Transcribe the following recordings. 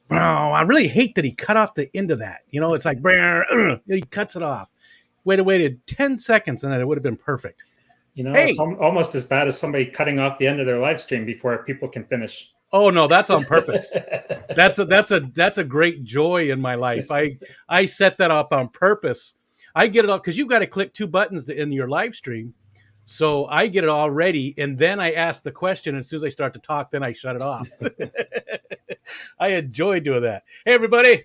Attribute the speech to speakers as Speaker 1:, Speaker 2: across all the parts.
Speaker 1: I really hate that he cut off the end of that. It's like, he cuts it off. Waited 10 seconds and then it would have been perfect.
Speaker 2: It's
Speaker 1: Hey,
Speaker 2: almost as bad as somebody cutting off the end of their live stream before people can finish.
Speaker 1: oh no, that's on purpose. That's a great joy in my life. I set that up on purpose. I get it all because you've got to click two buttons to end your live stream. So I get it all ready, and then I ask the question. And as soon as I start to talk, then I shut it off. I enjoy doing that. Hey, everybody,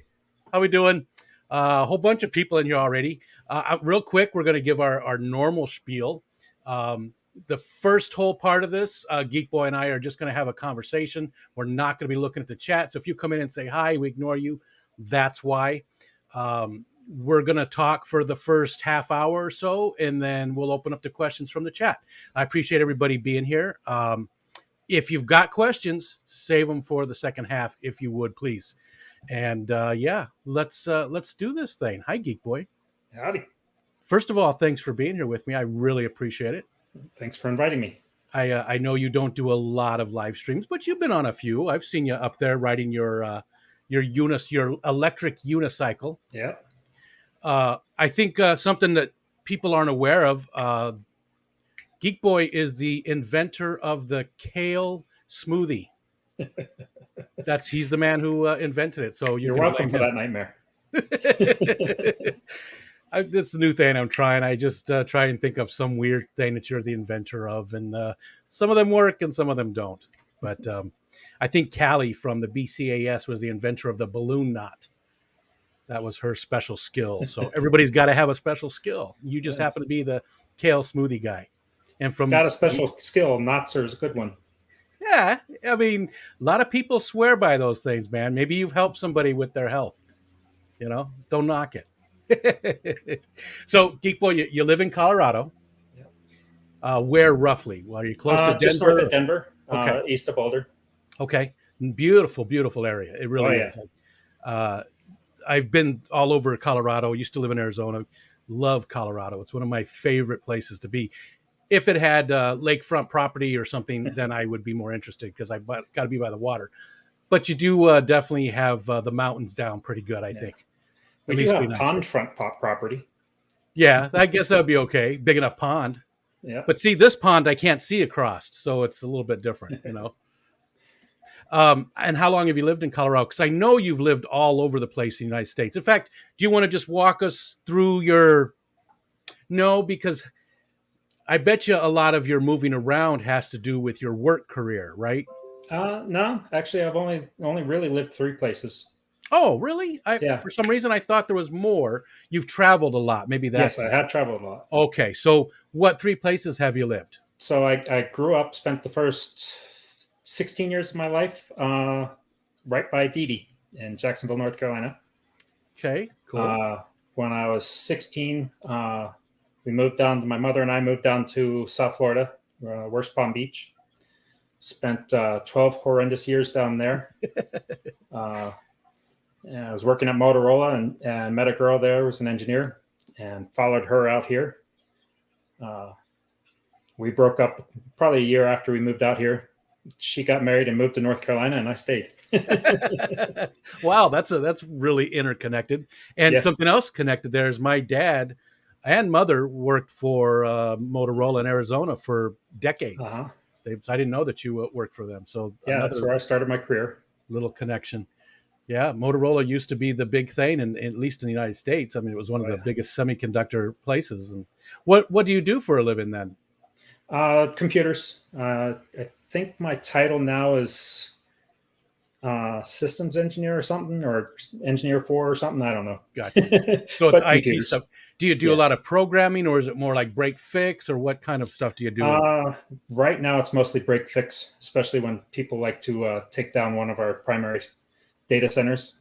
Speaker 1: how we doing? A whole bunch of people in here already. Real quick, we're going to give our normal spiel. The first whole part of this, Geek Boy and I are just going to have a conversation. We're not going to be looking at the chat. So if you come in and say hi, we ignore you. That's why. We're going to talk for the first half hour or so, and then we'll open up the questions from the chat. I appreciate everybody being here. If you've got questions, save them for the second half, if you would, please. And let's do this thing. Hi, Geek Boy.
Speaker 2: Howdy.
Speaker 1: First of all, thanks for being here with me. I really appreciate it.
Speaker 2: Thanks for inviting me.
Speaker 1: I know you don't do a lot of live streams, but you've been on a few. I've seen you up there riding your electric unicycle.
Speaker 2: Yeah.
Speaker 1: I think something that people aren't aware of, Geek Boy is the inventor of the kale smoothie. He's the man who invented it. So
Speaker 2: you're welcome for that nightmare.
Speaker 1: That's the new thing I'm trying. I just try and think of some weird thing that you're the inventor of, and some of them work and some of them don't. But I think Callie from the BCAS was the inventor of the balloon knot. That was her special skill. So everybody's got to have a special skill. You just happen to be the kale smoothie guy. And
Speaker 2: got a special skill. Knots are a good one.
Speaker 1: Yeah. I mean, a lot of people swear by those things, man. Maybe you've helped somebody with their health. Don't knock it. So, Geek Boy, you live in Colorado. Yeah. Where roughly? Well, are you close to Denver?
Speaker 2: Just north of Denver, east of Boulder.
Speaker 1: Okay. Beautiful, beautiful area. It really is. I've been all over Colorado. Used to live in Arizona. Love Colorado. It's one of my favorite places to be. If it had lakefront property or something, then I would be more interested because I've got to be by the water. But you do definitely have the mountains down pretty good, I think.
Speaker 2: We do have pond front property.
Speaker 1: Yeah, I guess that would be okay. Big enough pond.
Speaker 2: Yeah.
Speaker 1: But see, this pond I can't see across, so it's a little bit different, And how long have you lived in Colorado? Because I know you've lived all over the place in the United States. In fact, do you want to just walk us through your... No, because I bet you a lot of your moving around has to do with your work career, right?
Speaker 2: No, actually, I've only really lived 3 places.
Speaker 1: Oh, really?
Speaker 2: Yeah.
Speaker 1: For some reason, I thought there was more. You've traveled a lot. Maybe that's...
Speaker 2: Yes, I have traveled a lot.
Speaker 1: Okay, so what 3 places have you lived?
Speaker 2: So I grew up, spent the first 16 years of my life right by Dede in Jacksonville, North Carolina.
Speaker 1: Okay, cool.
Speaker 2: When I was 16, we moved down. My mother and I moved down to South Florida, West Palm Beach. Spent 12 horrendous years down there. And I was working at Motorola and met a girl there who was an engineer and followed her out here. We broke up probably a year after we moved out here. She got married and moved to North Carolina, and I stayed.
Speaker 1: Wow, that's really interconnected. And something else connected there is my dad and mother worked for Motorola in Arizona for decades.
Speaker 2: Uh-huh.
Speaker 1: I didn't know that you worked for them. So
Speaker 2: that's where I started my career.
Speaker 1: Little connection. Yeah, Motorola used to be the big thing, and at least in the United States. I mean, it was one of the biggest semiconductor places. And what do you do for a living then?
Speaker 2: Computers. I think my title now is systems engineer or something, or engineer 4 or something. I don't know.
Speaker 1: Gotcha. So it's IT
Speaker 2: computers.
Speaker 1: stuff. Do you do a lot of programming, or is it more like break fix, or what kind of stuff do you do?
Speaker 2: Right now, it's mostly break fix, especially when people like to take down one of our primary data centers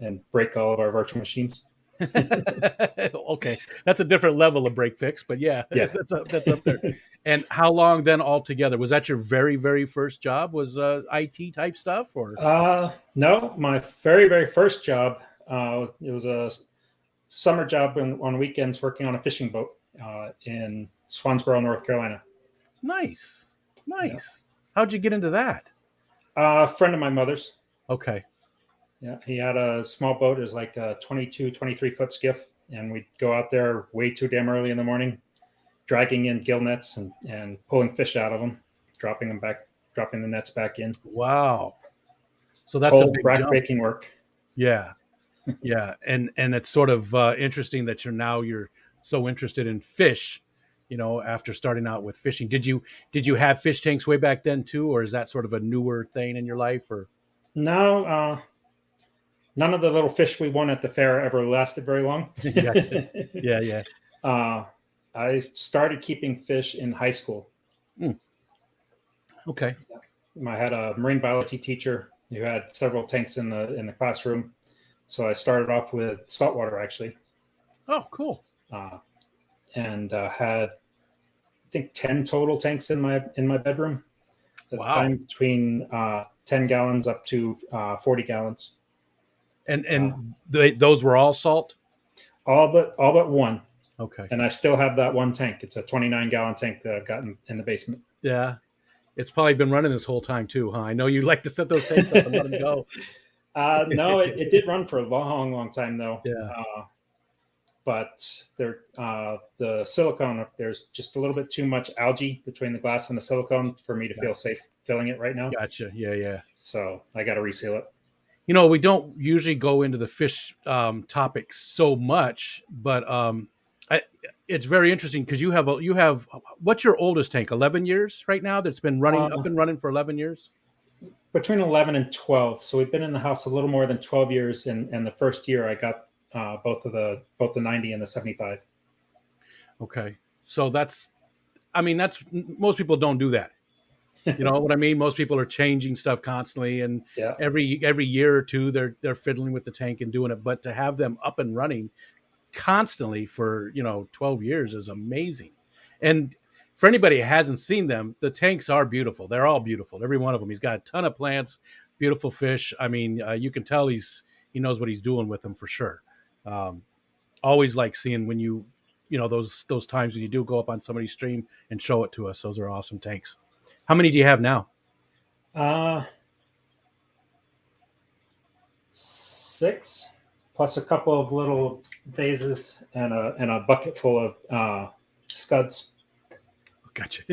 Speaker 2: and break all of our virtual machines.
Speaker 1: Okay, that's a different level of break fix, but that's up there. And how long then altogether? Was that your very, very first job? Was IT type stuff, or?
Speaker 2: No, my very, very first job. It was a summer job on weekends working on a fishing boat in Swansboro, North Carolina.
Speaker 1: Nice. Yeah. How'd you get into that?
Speaker 2: A friend of my mother's.
Speaker 1: Okay.
Speaker 2: Yeah, he had a small boat. It was like a 22, 23-foot skiff. And we'd go out there way too damn early in the morning, dragging in gill nets and pulling fish out of them, dropping the nets back in.
Speaker 1: Wow. So that's a
Speaker 2: Cold,
Speaker 1: big jump.
Speaker 2: back-breaking work.
Speaker 1: Yeah. Yeah. And it's sort of interesting that you're so interested in fish, after starting out with fishing. Did you have fish tanks way back then too, or is that sort of a newer thing in your life? Or
Speaker 2: No, none of the little fish we won at the fair ever lasted very long.
Speaker 1: Gotcha. Yeah, yeah.
Speaker 2: I started keeping fish in high school.
Speaker 1: Okay.
Speaker 2: I had a marine biology teacher who had several tanks in the classroom. So I started off with saltwater, actually.
Speaker 1: Oh, cool.
Speaker 2: And had, I think, 10 total tanks in my bedroom. At
Speaker 1: Wow.
Speaker 2: the time, between 10 gallons up to 40 gallons.
Speaker 1: And those were all salt?
Speaker 2: All but one.
Speaker 1: Okay.
Speaker 2: And I still have that one tank. It's a 29-gallon tank that I've got in the basement.
Speaker 1: Yeah. It's probably been running this whole time too, huh? I know you like to set those tanks up and let them go.
Speaker 2: No, it did run for a long, long time though.
Speaker 1: Yeah.
Speaker 2: But the silicone, there's just a little bit too much algae between the glass and the silicone for me to feel safe filling it right now.
Speaker 1: Gotcha. Yeah, yeah.
Speaker 2: So I got to reseal it.
Speaker 1: We don't usually go into the fish topics so much, but it's very interesting because you have what's your oldest tank? 11 years right now that's been running up and running for 11 years?
Speaker 2: Between 11 and 12. So we've been in the house a little more than 12 years. And the first year I got both the 90 and the 75.
Speaker 1: Okay. So that's most people don't do that. You know what I mean? Most people are changing stuff constantly, and
Speaker 2: Yeah.
Speaker 1: every year or two they're fiddling with the tank and doing it. But to have them up and running constantly for 12 years is amazing. And for anybody who hasn't seen them, the tanks are beautiful. They're all beautiful, every one of them. He's got a ton of plants, beautiful fish. I mean, you can tell he knows what he's doing with them for sure. Always like seeing when those times when you do go up on somebody's stream and show it to us. Those are awesome tanks. How many do you have now?
Speaker 2: 6, plus a couple of little vases and a bucket full of scuds.
Speaker 1: Gotcha.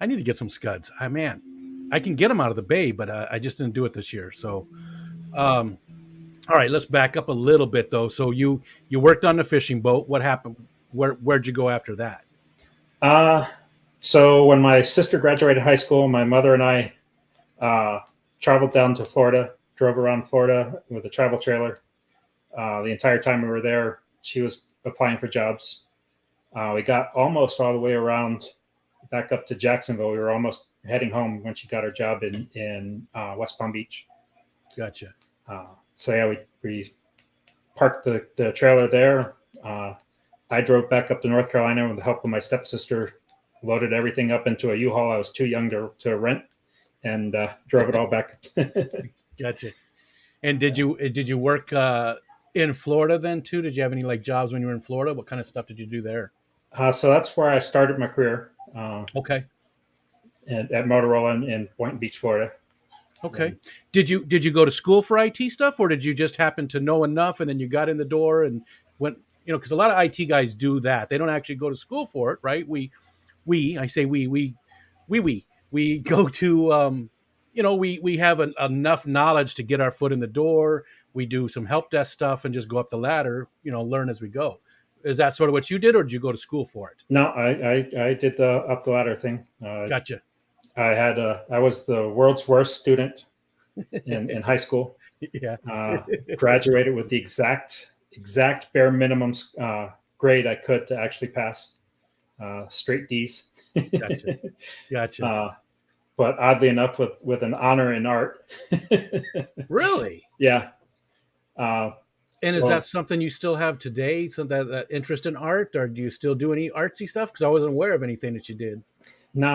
Speaker 1: I need to get some scuds. Man, I can get them out of the bay, but I just didn't do it this year. So, all right, let's back up a little bit though. So you worked on the fishing boat. What happened? Where'd you go after that?
Speaker 2: So when my sister graduated high school, my mother and I traveled down to Florida, drove around Florida with a travel trailer. The entire time we were there, she was applying for jobs. We got almost all the way around back up to Jacksonville. We were almost heading home when she got her job in West Palm Beach.
Speaker 1: Gotcha.
Speaker 2: So yeah, we parked the trailer there. I drove back up to North Carolina with the help of my stepsister, loaded everything up into a U-Haul. I was too young to rent, and drove it all back.
Speaker 1: Gotcha. And did you work in Florida then too? Did you have any jobs when you were in Florida? What kind of stuff did you do there?
Speaker 2: So that's where I started my career.
Speaker 1: Okay.
Speaker 2: At Motorola in Boynton Beach, Florida.
Speaker 1: Okay. Did you go to school for IT stuff, or did you just happen to know enough and then you got in the door and went? Because a lot of IT guys do that. They don't actually go to school for it, right? We go to we have enough knowledge to get our foot in the door. We do some help desk stuff and just go up the ladder, learn as we go. Is that sort of what you did, or did you go to school for it?
Speaker 2: No, I did the up the ladder thing.
Speaker 1: Gotcha.
Speaker 2: I was the world's worst student in high school.
Speaker 1: Yeah.
Speaker 2: Graduated with the exact bare minimum grade I could to actually pass. Straight D's.
Speaker 1: Gotcha.
Speaker 2: But oddly enough, with an honor in art.
Speaker 1: Really?
Speaker 2: Yeah.
Speaker 1: And is that something you still have today? So that interest in art, or do you still do any artsy stuff? Because I wasn't aware of anything that you did.
Speaker 2: No,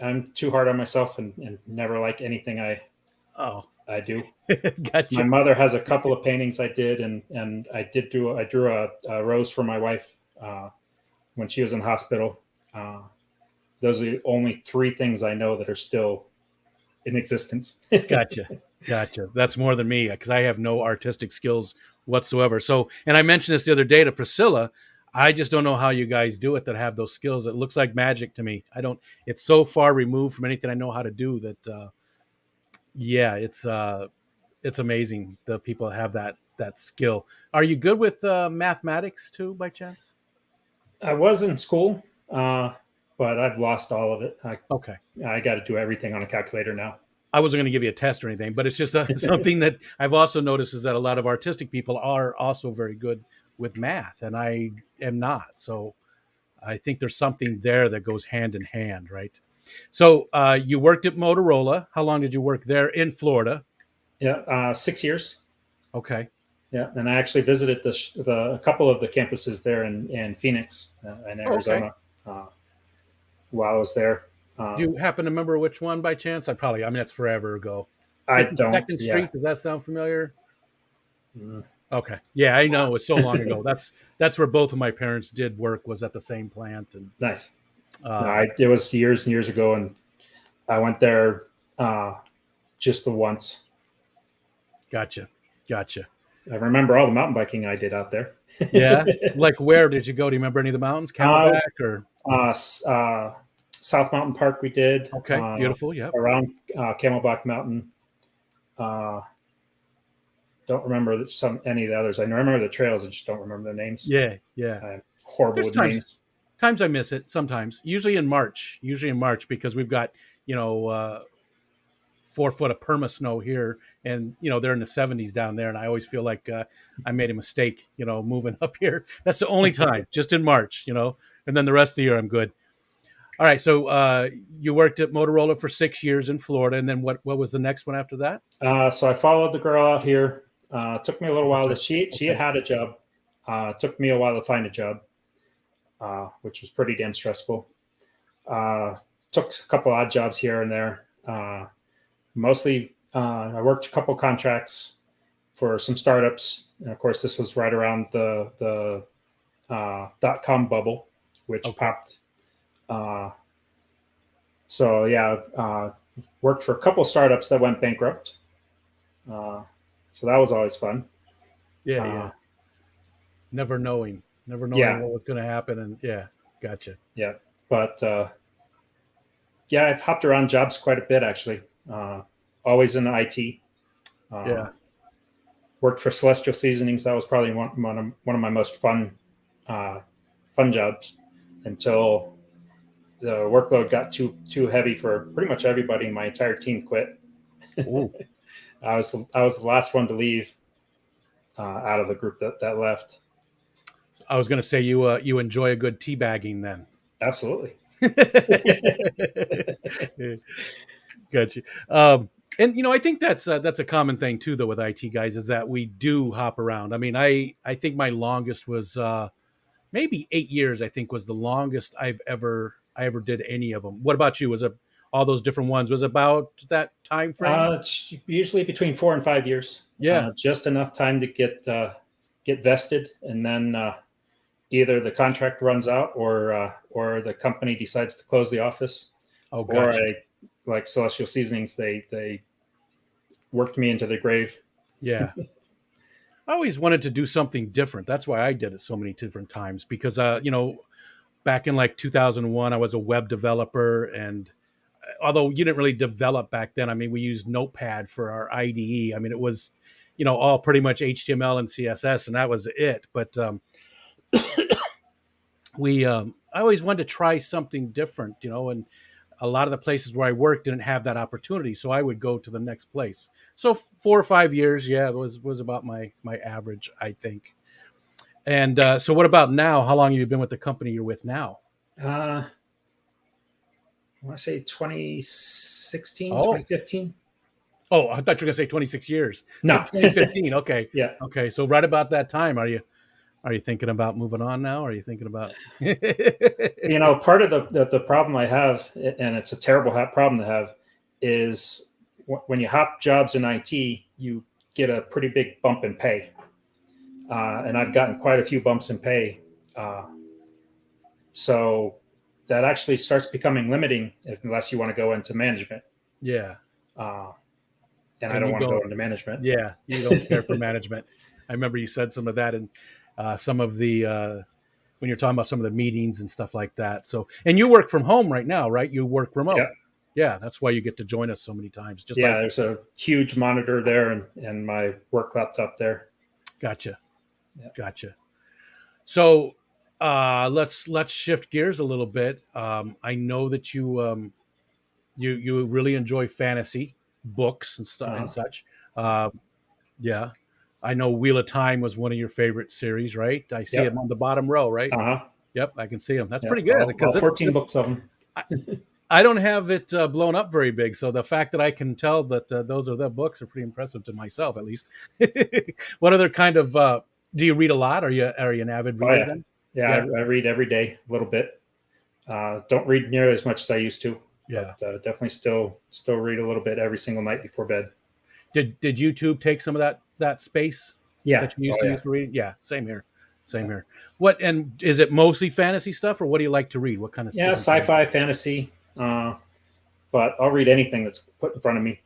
Speaker 2: I'm too hard on myself and never like anything I do.
Speaker 1: Gotcha.
Speaker 2: My mother has a couple of paintings I did, and I drew a rose for my wife when she was in hospital. Those are the only 3 things I know that are still in existence.
Speaker 1: Gotcha. Gotcha. That's more than me because I have no artistic skills whatsoever. So, and I mentioned this the other day to Priscilla. I just don't know how you guys do it that have those skills. It looks like magic to me. I don't. It's so far removed from anything I know how to do that. Yeah, it's amazing the people that have that skill. Are you good with mathematics too, by chance?
Speaker 2: I was in school, but I've lost all of it.
Speaker 1: Okay.
Speaker 2: I got to do everything on a calculator now.
Speaker 1: I wasn't going to give you a test or anything, but it's just something that I've also noticed is that a lot of artistic people are also very good with math, and I am not. So I think there's something there that goes hand in hand, right? So you worked at Motorola. How long did you work there in Florida?
Speaker 2: Yeah, 6 years.
Speaker 1: Okay.
Speaker 2: Yeah, and I actually visited a couple of the campuses there in Phoenix and
Speaker 1: Oh, okay.
Speaker 2: Arizona while I was there.
Speaker 1: Do you happen to remember which one by chance? I mean, that's forever ago.
Speaker 2: I don't.
Speaker 1: 52nd
Speaker 2: Yeah.
Speaker 1: Street. Does that sound familiar?
Speaker 2: Mm,
Speaker 1: Okay. Yeah, I know. It was so long ago. That's where both of my parents did work, was at the same plant. And
Speaker 2: nice. No,
Speaker 1: um,
Speaker 2: it was years and years ago, and I went there just the once.
Speaker 1: gotcha. Gotcha.
Speaker 2: I remember all the mountain biking I did out there.
Speaker 1: Yeah. Like, where did you go? Do you remember any of the mountains?
Speaker 2: uh,
Speaker 1: Camelback or?
Speaker 2: uh, South Mountain Park we did
Speaker 1: Okay. Beautiful. Yep.
Speaker 2: around Camelback Mountain. Uh, don't remember any of the others. I remember the trails. I just don't remember their names.
Speaker 1: Yeah. Yeah.
Speaker 2: I'm horrible
Speaker 1: There's
Speaker 2: with names.
Speaker 1: times I miss it sometimes, usually in March, because we've got, you know, 4 foot of perma snow here, and they're in the 70s down there, and I always feel like I made a mistake, moving up here. That's the only time, just in March, and then the rest of the year I'm good. All right, so you worked at Motorola for 6 years in Florida, and then what was the next one after that?
Speaker 2: So I followed the girl out here. Took me a little while. She
Speaker 1: Okay.
Speaker 2: had a job. Took me a while to find a job, which was pretty damn stressful. Took a couple odd jobs here and there. Mostly, I worked a couple contracts for some startups. And of course, this was right around the .com bubble, which popped. So yeah, worked for a couple startups that went bankrupt. So that was always fun.
Speaker 1: Yeah, yeah. Never knowing what was going to happen, and yeah, gotcha.
Speaker 2: Yeah, but yeah, I've hopped around jobs quite a bit actually. Always in IT.
Speaker 1: Yeah.
Speaker 2: Worked for Celestial Seasonings. That was probably one of my most fun jobs until the workload got too heavy for pretty much everybody. My entire team quit. I was the last one to leave out of the group that left.
Speaker 1: I was going to say you enjoy a good teabagging then.
Speaker 2: Absolutely.
Speaker 1: Gotcha. And I think that's a common thing too, though, with IT guys, is that we do hop around. I mean, I think my longest was maybe 8 years. I think was the longest I ever did any of them. What about you? Was it all those different ones? Was it about that time frame?
Speaker 2: It's usually between 4 and 5 years.
Speaker 1: Yeah,
Speaker 2: just enough time to get vested, and then either the contract runs out or the company decides to close the office.
Speaker 1: Oh, gotcha.
Speaker 2: Or like Celestial Seasonings, they worked me into the grave.
Speaker 1: Yeah. I always wanted to do something different. That's why I did it so many different times, because back in like 2001, I was a web developer, and although you didn't really develop back then, I mean, we used Notepad for our IDE. I mean, it was, all pretty much HTML and CSS, and that was it. But I always wanted to try something different, and a lot of the places where I worked didn't have that opportunity, so I would go to the next place. So 4 or 5 years, yeah, it was about my average, I think. And so what about now? How long have you been with the company you're with now?
Speaker 2: I want to say 2016,
Speaker 1: Oh.
Speaker 2: 2015.
Speaker 1: Oh, I thought you were going to say 26 years.
Speaker 2: No.
Speaker 1: 2015. Okay.
Speaker 2: Yeah.
Speaker 1: Okay. So right about that time, are you thinking about moving on now? Are you thinking about?
Speaker 2: Part of the problem I have, and it's a terrible problem to have, is when you hop jobs in IT, you get a pretty big bump in pay. And I've gotten quite a few bumps in pay. So that actually starts becoming limiting unless you want to go into management.
Speaker 1: Yeah.
Speaker 2: and I
Speaker 1: and
Speaker 2: don't
Speaker 1: you
Speaker 2: want to go
Speaker 1: don't.
Speaker 2: into management.
Speaker 1: Yeah, you don't care for management. I remember you said some of that in some of the when you're talking about some of the meetings and stuff like that. So, and you work from home right now, right? You work
Speaker 2: Yeah,
Speaker 1: remote. Yeah, that's why you get to join us so many times. Just
Speaker 2: yeah.
Speaker 1: like,
Speaker 2: There's a huge monitor there, and my work laptop there.
Speaker 1: gotcha,
Speaker 2: Yeah.
Speaker 1: gotcha. So, let's shift gears a little bit. I know that you really enjoy fantasy books and stuff and
Speaker 2: Uh-huh.
Speaker 1: such. Uh, yeah, I know Wheel of Time was one of your favorite series, right? I see him
Speaker 2: Yep.
Speaker 1: on the bottom row, right?
Speaker 2: Uh-huh.
Speaker 1: Yep, I can see him. That's
Speaker 2: Yeah.
Speaker 1: pretty good
Speaker 2: All
Speaker 1: because
Speaker 2: 14 books of them.
Speaker 1: I, I don't have it blown up very big, so the fact that I can tell that those are the books are pretty impressive to myself, at least. What other kind of do you read a lot? Are you an avid
Speaker 2: Oh
Speaker 1: reader
Speaker 2: yeah,
Speaker 1: then?
Speaker 2: yeah.
Speaker 1: Yeah,
Speaker 2: I read every day a little bit. Don't read near as much as I used to,
Speaker 1: yeah.
Speaker 2: but definitely still read a little bit every single night before bed.
Speaker 1: Did YouTube take some of that space
Speaker 2: Yeah.
Speaker 1: that you
Speaker 2: Oh
Speaker 1: used to
Speaker 2: yeah.
Speaker 1: use to read? Yeah, same here, same
Speaker 2: Yeah.
Speaker 1: here. What and is it mostly fantasy stuff, or what do you like to read? What kind of
Speaker 2: Yeah,
Speaker 1: different kind of?
Speaker 2: sci-fi, fantasy. But I'll read anything that's put in front of me,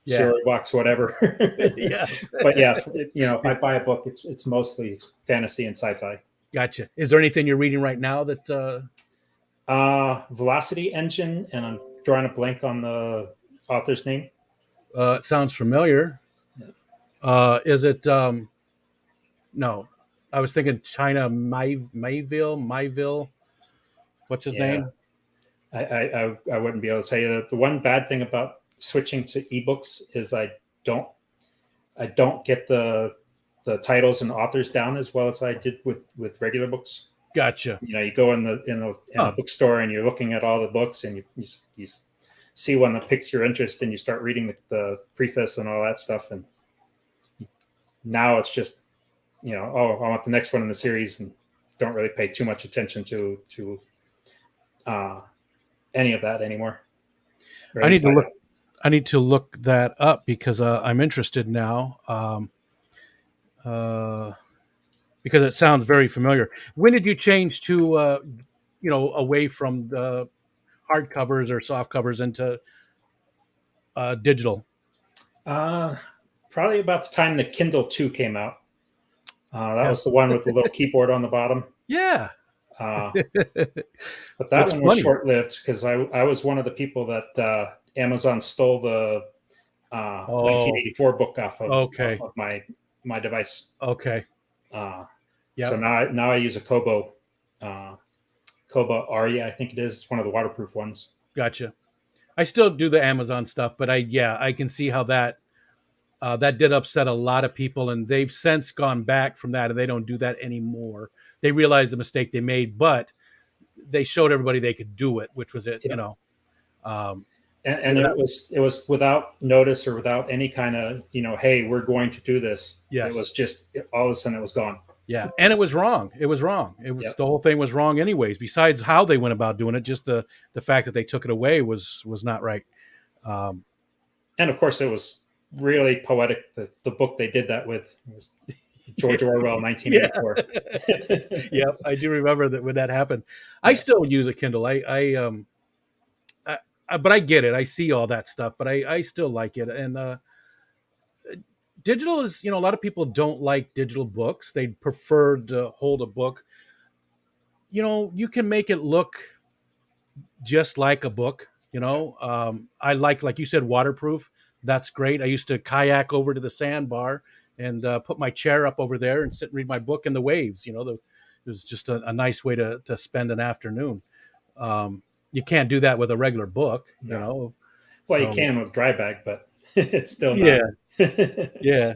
Speaker 1: Yeah,
Speaker 2: cereal box, whatever.
Speaker 1: yeah.
Speaker 2: But yeah, if I buy a book, it's mostly fantasy and sci-fi.
Speaker 1: Gotcha. Is there anything you're reading right now that?
Speaker 2: Velocity Engine, and I'm drawing a blank on the author's name.
Speaker 1: It sounds familiar.
Speaker 2: Yeah.
Speaker 1: Is it? No, I was thinking China Mayville. What's his
Speaker 2: Yeah,
Speaker 1: name?
Speaker 2: I wouldn't be able to tell you that. The one bad thing about switching to ebooks is don't I don't get the titles and authors down as well as I did with regular books.
Speaker 1: Gotcha.
Speaker 2: You go in a
Speaker 1: Huh.
Speaker 2: bookstore and you're looking at all the books, and you see one that piques your interest, and you start reading the preface and all that stuff. And now it's just, oh, I want the next one in the series, and don't really pay too much attention to uh, any of that anymore. Or at
Speaker 1: I need
Speaker 2: least
Speaker 1: to
Speaker 2: I
Speaker 1: look.
Speaker 2: don't.
Speaker 1: I need to look that up because I'm interested now. Uh, because it sounds very familiar. When did you change to away from the hardcovers or soft covers into digital?
Speaker 2: Uh, Probably about the time the Kindle 2 came out. That
Speaker 1: Yeah,
Speaker 2: was the one with the little keyboard on the bottom.
Speaker 1: yeah.
Speaker 2: Uh, but that
Speaker 1: That's
Speaker 2: one was
Speaker 1: funny.
Speaker 2: short lived because I was one of the people that Amazon stole the
Speaker 1: Oh,
Speaker 2: 1984 book off
Speaker 1: okay,
Speaker 2: of my device.
Speaker 1: okay.
Speaker 2: So
Speaker 1: Yep,
Speaker 2: now I use a uh, Kobo Aria, I think it is. It's one of the waterproof ones.
Speaker 1: gotcha. I still do the Amazon stuff, but I can see how that did upset a lot of people, and they've since gone back from that, and they don't do that anymore. They realized the mistake they made, but they showed everybody they could do it, which was it.
Speaker 2: Yeah.
Speaker 1: Um,
Speaker 2: And
Speaker 1: that,
Speaker 2: it was without notice or without any kind of, hey, we're going to do this. It was
Speaker 1: yes,
Speaker 2: just all of a sudden it was gone.
Speaker 1: yeah, and it was wrong. It was wrong. It was
Speaker 2: Yep.
Speaker 1: the whole thing was wrong, anyways. Besides how they went about doing it, just the fact that they took it away was not right. Um,
Speaker 2: And of course, it was really poetic. The book they did that with was George Orwell,
Speaker 1: yeah,
Speaker 2: 1984.
Speaker 1: yeah, I do remember that when that happened. I
Speaker 2: Yeah.
Speaker 1: still use a Kindle. But I get it. I see all that stuff, but I still like it. And digital is, a lot of people don't like digital books. They prefer to hold a book. You can make it look just like a book. I like you said, waterproof. That's great. I used to kayak over to the sandbar and put my chair up over there and sit and read my book in the waves. It was just a nice way to spend an afternoon. You can't do that with a regular book.
Speaker 2: No. Well, you
Speaker 1: So
Speaker 2: can with dry bag, but it's still
Speaker 1: yeah,
Speaker 2: not.
Speaker 1: yeah.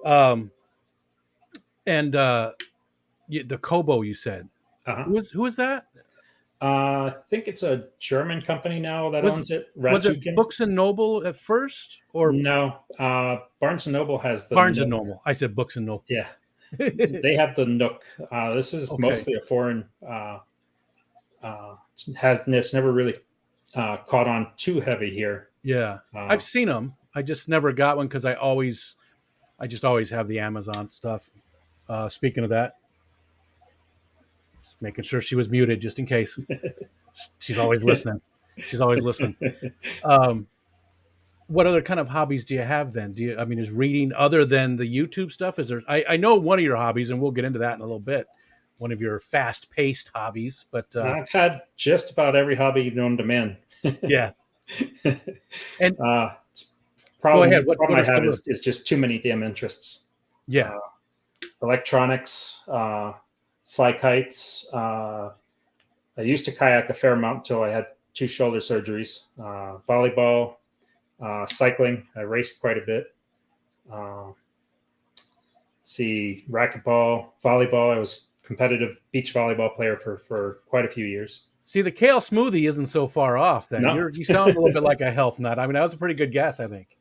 Speaker 1: Um, and the Kobo you said,
Speaker 2: Uh-huh.
Speaker 1: who is that?
Speaker 2: I think it's a German company now that
Speaker 1: Was
Speaker 2: owns it.
Speaker 1: was it
Speaker 2: Ratsukin.
Speaker 1: Books and Noble at first or
Speaker 2: No, Barnes and Noble has the
Speaker 1: Barnes and
Speaker 2: Nook.
Speaker 1: Noble? I said Books and Noble.
Speaker 2: Yeah, they have the Nook. This is
Speaker 1: Okay,
Speaker 2: mostly a foreign. It's never really caught on too heavy here.
Speaker 1: yeah,
Speaker 2: Uh,
Speaker 1: I've seen them. I just never got one because I just always have the Amazon stuff. Speaking of that, just making sure she was muted just in case. She's always listening. She's always listening. Um, what other kind of hobbies do you have then? I mean, is reading other than the YouTube stuff? Is there, I know one of your hobbies, and we'll get into that in a little bit, one of your fast paced hobbies, but
Speaker 2: I've had just about every hobby known to man.
Speaker 1: yeah. And
Speaker 2: It's
Speaker 1: go ahead. What
Speaker 2: problem
Speaker 1: are
Speaker 2: I have
Speaker 1: some of
Speaker 2: is just too many damn interests.
Speaker 1: yeah.
Speaker 2: Uh, Electronics, fly kites. I used to kayak a fair amount until I had 2 shoulder surgeries. Volleyball, cycling. I raced quite a bit. Uh, see, racquetball, volleyball. I was competitive beach volleyball player for quite a few years.
Speaker 1: See, the kale smoothie isn't so far off then.
Speaker 2: No,
Speaker 1: You sound a little bit like a health nut. I mean, that was a pretty good guess, I think.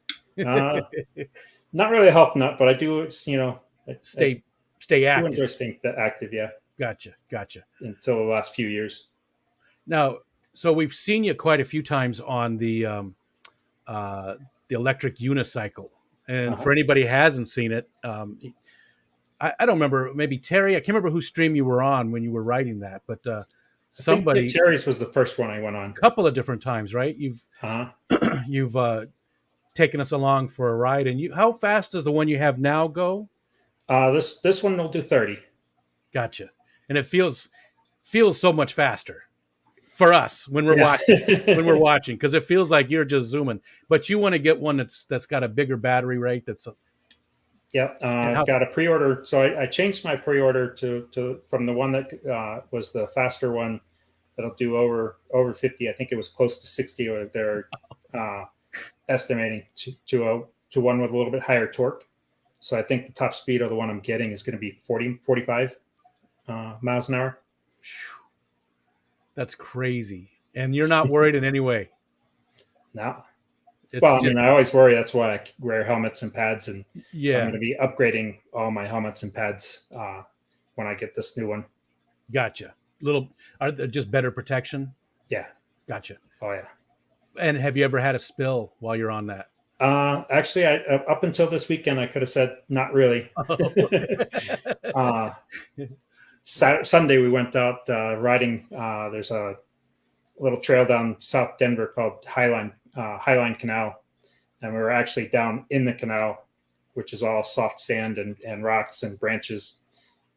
Speaker 2: uh, not really a health nut, but I do, I
Speaker 1: Stay
Speaker 2: do
Speaker 1: active.
Speaker 2: enjoy staying that active. Yeah,
Speaker 1: Gotcha.
Speaker 2: until the last few years.
Speaker 1: Now, so we've seen you quite a few times on the electric unicycle, and
Speaker 2: Uh-huh.
Speaker 1: for anybody who hasn't seen it, I don't remember. Maybe Terry. I can't remember whose stream you were on when you were writing that, but
Speaker 2: I think that
Speaker 1: somebody,
Speaker 2: Terry's was the first one I went on.
Speaker 1: a couple of different times, right?
Speaker 2: Uh-huh.
Speaker 1: You've taken us along for a ride, and how fast does the one you have now go?
Speaker 2: This one will do 30.
Speaker 1: Gotcha. And it feels so much faster for us when we're
Speaker 2: Yeah.
Speaker 1: watching because it feels like you're just zooming. But you want to get one that's got a bigger battery rate.
Speaker 2: Yeah,
Speaker 1: And how
Speaker 2: got a pre-order. So I changed my pre-order to from the one that was the faster one that'll do over 50. I think it was close to 60, or they're uh, estimating to one with a little bit higher torque. So I think the top speed of the one I'm getting is going to be 45 miles an hour.
Speaker 1: that's crazy, and you're not worried in any way.
Speaker 2: Now,
Speaker 1: It's
Speaker 2: well, I
Speaker 1: just
Speaker 2: mean, I always worry. That's why I wear helmets and pads, and I'm
Speaker 1: yeah,
Speaker 2: going to be upgrading all my helmets and pads when I get this new one.
Speaker 1: gotcha. Little are they just better protection.
Speaker 2: Yeah.
Speaker 1: Gotcha.
Speaker 2: Oh yeah.
Speaker 1: And have you ever had a spill while you're on that?
Speaker 2: Actually, up until this weekend, I could have said not really. uh, Sunday, we went out riding. There's a little trail down South Denver called Highline Canal, and we were actually down in the canal, which is all soft sand and rocks and branches.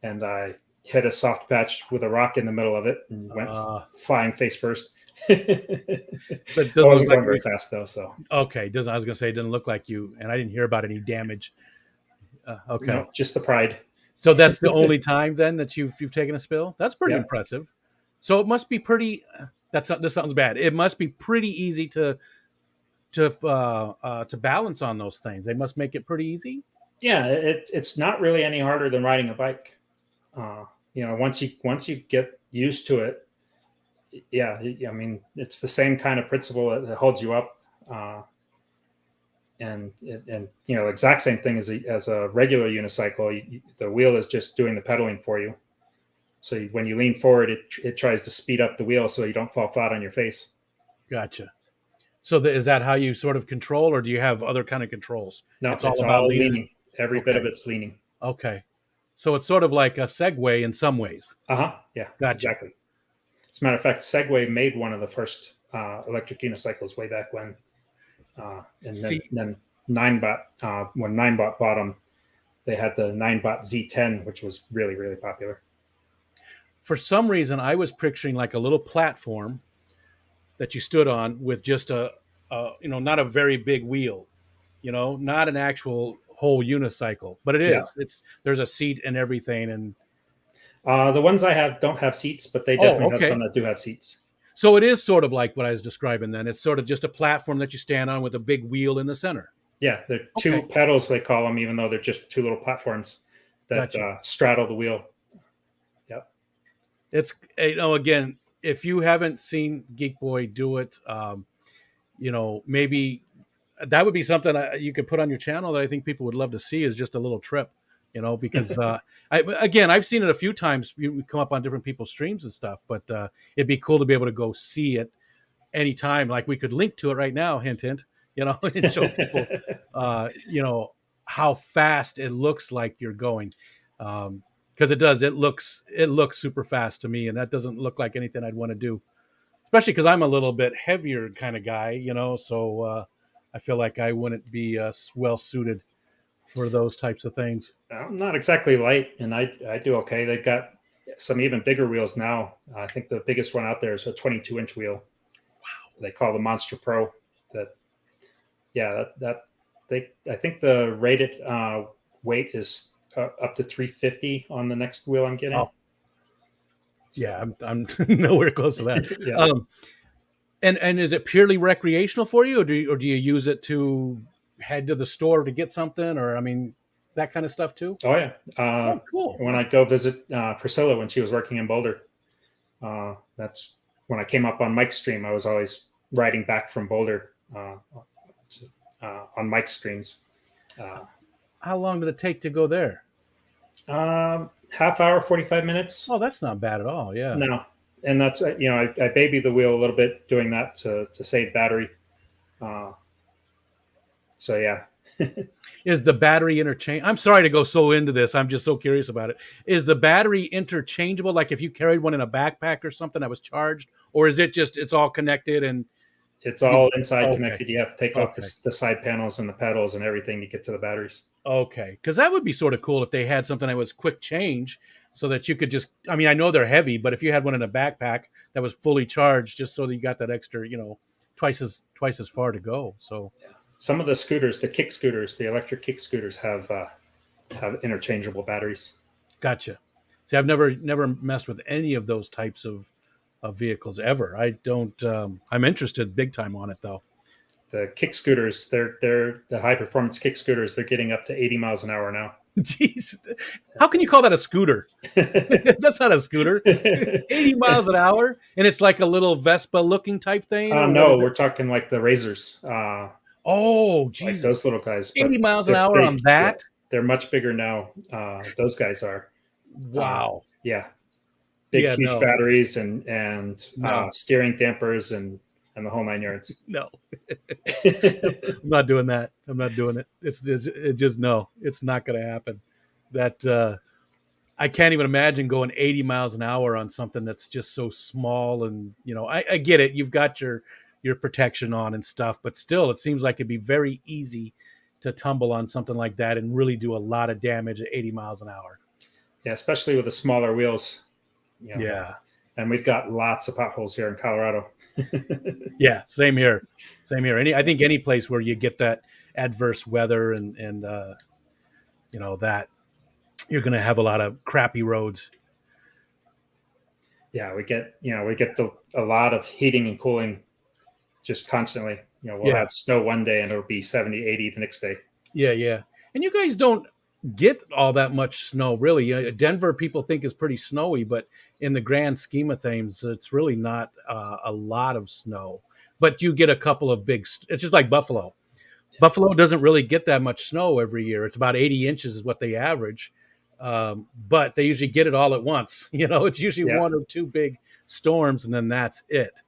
Speaker 2: And I hit a soft patch with a rock in the middle of it and went flying face first.
Speaker 1: But it
Speaker 2: I
Speaker 1: doesn't
Speaker 2: wasn't
Speaker 1: look
Speaker 2: going very
Speaker 1: like
Speaker 2: fast though, so
Speaker 1: okay. Doesn't I was gonna say it didn't look like you, and I didn't hear about any damage. Okay,
Speaker 2: no, just the pride.
Speaker 1: so that's the only time then that you've taken a spill. That's pretty
Speaker 2: Yeah.
Speaker 1: impressive. So it must be pretty. This sounds bad. It must be pretty easy to balance on those things. They must make it pretty easy.
Speaker 2: Yeah, it's not really any harder than riding a bike. Once you get used to it, yeah, I mean, it's the same kind of principle that holds you up, and exact same thing as a regular unicycle. The wheel is just doing the pedaling for you. So when you lean forward, it tries to speed up the wheel so you don't fall flat on your face.
Speaker 1: Gotcha. So is that how you sort of control, or do you have other kind of controls?
Speaker 2: No,
Speaker 1: It's all about
Speaker 2: leaning. Every bit of
Speaker 1: Okay.
Speaker 2: it's leaning.
Speaker 1: Okay. So it's sort of like a Segway in some ways.
Speaker 2: Yeah,
Speaker 1: Gotcha.
Speaker 2: exactly. As a matter of fact, Segway made one of the first electric unicycles way back when. And then Ninebot, when Ninebot bought them, they had the Ninebot Z10, which was really, really popular.
Speaker 1: For some reason, I was picturing like a little platform that you stood on with just not a very big wheel, not an actual whole unicycle, but it
Speaker 2: Yeah.
Speaker 1: is. There's a seat and everything, and
Speaker 2: The ones I have don't have seats, but they definitely have
Speaker 1: okay.
Speaker 2: some that do have seats.
Speaker 1: So it is sort of like what I was describing. Then it's sort of just a platform that you stand on with a big wheel in the center.
Speaker 2: Yeah, they're two
Speaker 1: Okay.
Speaker 2: pedals, they call them, even though they're just two little platforms that
Speaker 1: Gotcha.
Speaker 2: straddle the wheel. Yep.
Speaker 1: It's again, if you haven't seen Geek Boy do it, maybe that would be something you could put on your channel that I think people would love to see is just a little trip, because I've seen it a few times. You come up on different people's streams and stuff, but it'd be cool to be able to go see it anytime. Like we could link to it right now, hint, hint, and show people, how fast it looks like you're going. Because it does. It looks super fast to me, and that doesn't look like anything I'd want to do, especially because I'm a little bit heavier kind of guy, So I feel like I wouldn't be well suited for those types of things.
Speaker 2: I'm not exactly light, and I do okay. They've got some even bigger wheels now. I think the biggest one out there is a 22-inch wheel. They call the Monster Pro. That yeah, I think the rated weight is up to 350 on the next wheel I'm getting.
Speaker 1: Oh, yeah, I'm nowhere close to that.
Speaker 2: Yeah.
Speaker 1: And is it purely recreational for you, or do you use it to head to the store to get something, or I mean, that kind of stuff too?
Speaker 2: Oh yeah.
Speaker 1: Oh, cool.
Speaker 2: When I go visit Priscilla when she was working in Boulder, that's when I came up on Mike's stream. I was always riding back from Boulder on Mike's streams.
Speaker 1: How long did it take to go there?
Speaker 2: Half hour, 45 minutes.
Speaker 1: Oh, that's not bad at all. Yeah.
Speaker 2: No, and that's I baby the wheel a little bit doing that to save battery. So yeah.
Speaker 1: Is the battery interchange? I'm sorry to go so into this. I'm just so curious about it. Is the battery interchangeable? Like if you carried one in a backpack or something that was charged, or is it just it's all connected and
Speaker 2: it's all inside
Speaker 1: okay.
Speaker 2: connected? You have to take off the side panels and the pedals and everything to get to the batteries.
Speaker 1: Okay, because that would be sort of cool if they had something that was quick change, so that you could just. I mean, I know they're heavy, but if you had one in a backpack that was fully charged, just so that you got that extra, twice as far to go. So.
Speaker 2: Yeah. Some of the scooters, the kick scooters, the electric kick scooters have interchangeable batteries.
Speaker 1: Gotcha. See, I've never messed with any of those types of vehicles ever. I don't. I'm interested big time on it though.
Speaker 2: The kick scooters, they're the high performance kick scooters. They're getting up to 80 miles an hour now.
Speaker 1: Jeez, how can you call that a scooter? That's not a scooter. 80 miles an hour, and it's like a little Vespa looking type thing.
Speaker 2: No, we're talking like the Razors.
Speaker 1: Oh, geez,
Speaker 2: like those little guys.
Speaker 1: 80 miles an hour on that?
Speaker 2: Yeah, they're much bigger now. Those guys are.
Speaker 1: Wow.
Speaker 2: Yeah. Big, huge batteries and steering dampers and the whole 9 yards.
Speaker 1: No. I'm not doing that. I'm not doing it. It's just no. It's not going to happen. That I can't even imagine going 80 miles an hour on something that's just so small. And I get it. You've got your protection on and stuff, but still, it seems like it'd be very easy to tumble on something like that and really do a lot of damage at 80 miles an hour.
Speaker 2: Yeah, especially with the smaller wheels.
Speaker 1: Yeah.
Speaker 2: And we've got lots of potholes here in Colorado.
Speaker 1: Yeah, same here. I think any place where you get that adverse weather and that you're going to have a lot of crappy roads.
Speaker 2: Yeah, we get a lot of heating and cooling just constantly. We'll have snow one day and it'll be 70, 80 the next day.
Speaker 1: Yeah. And you guys don't get all that much snow, really. Denver, people think is pretty snowy, but in the grand scheme of things, it's really not a lot of snow. But you get a couple of it's just like Buffalo. Yeah. Buffalo doesn't really get that much snow every year. It's about 80 inches is what they average. But they usually get it all at once. It's usually one or two big storms, and then that's it.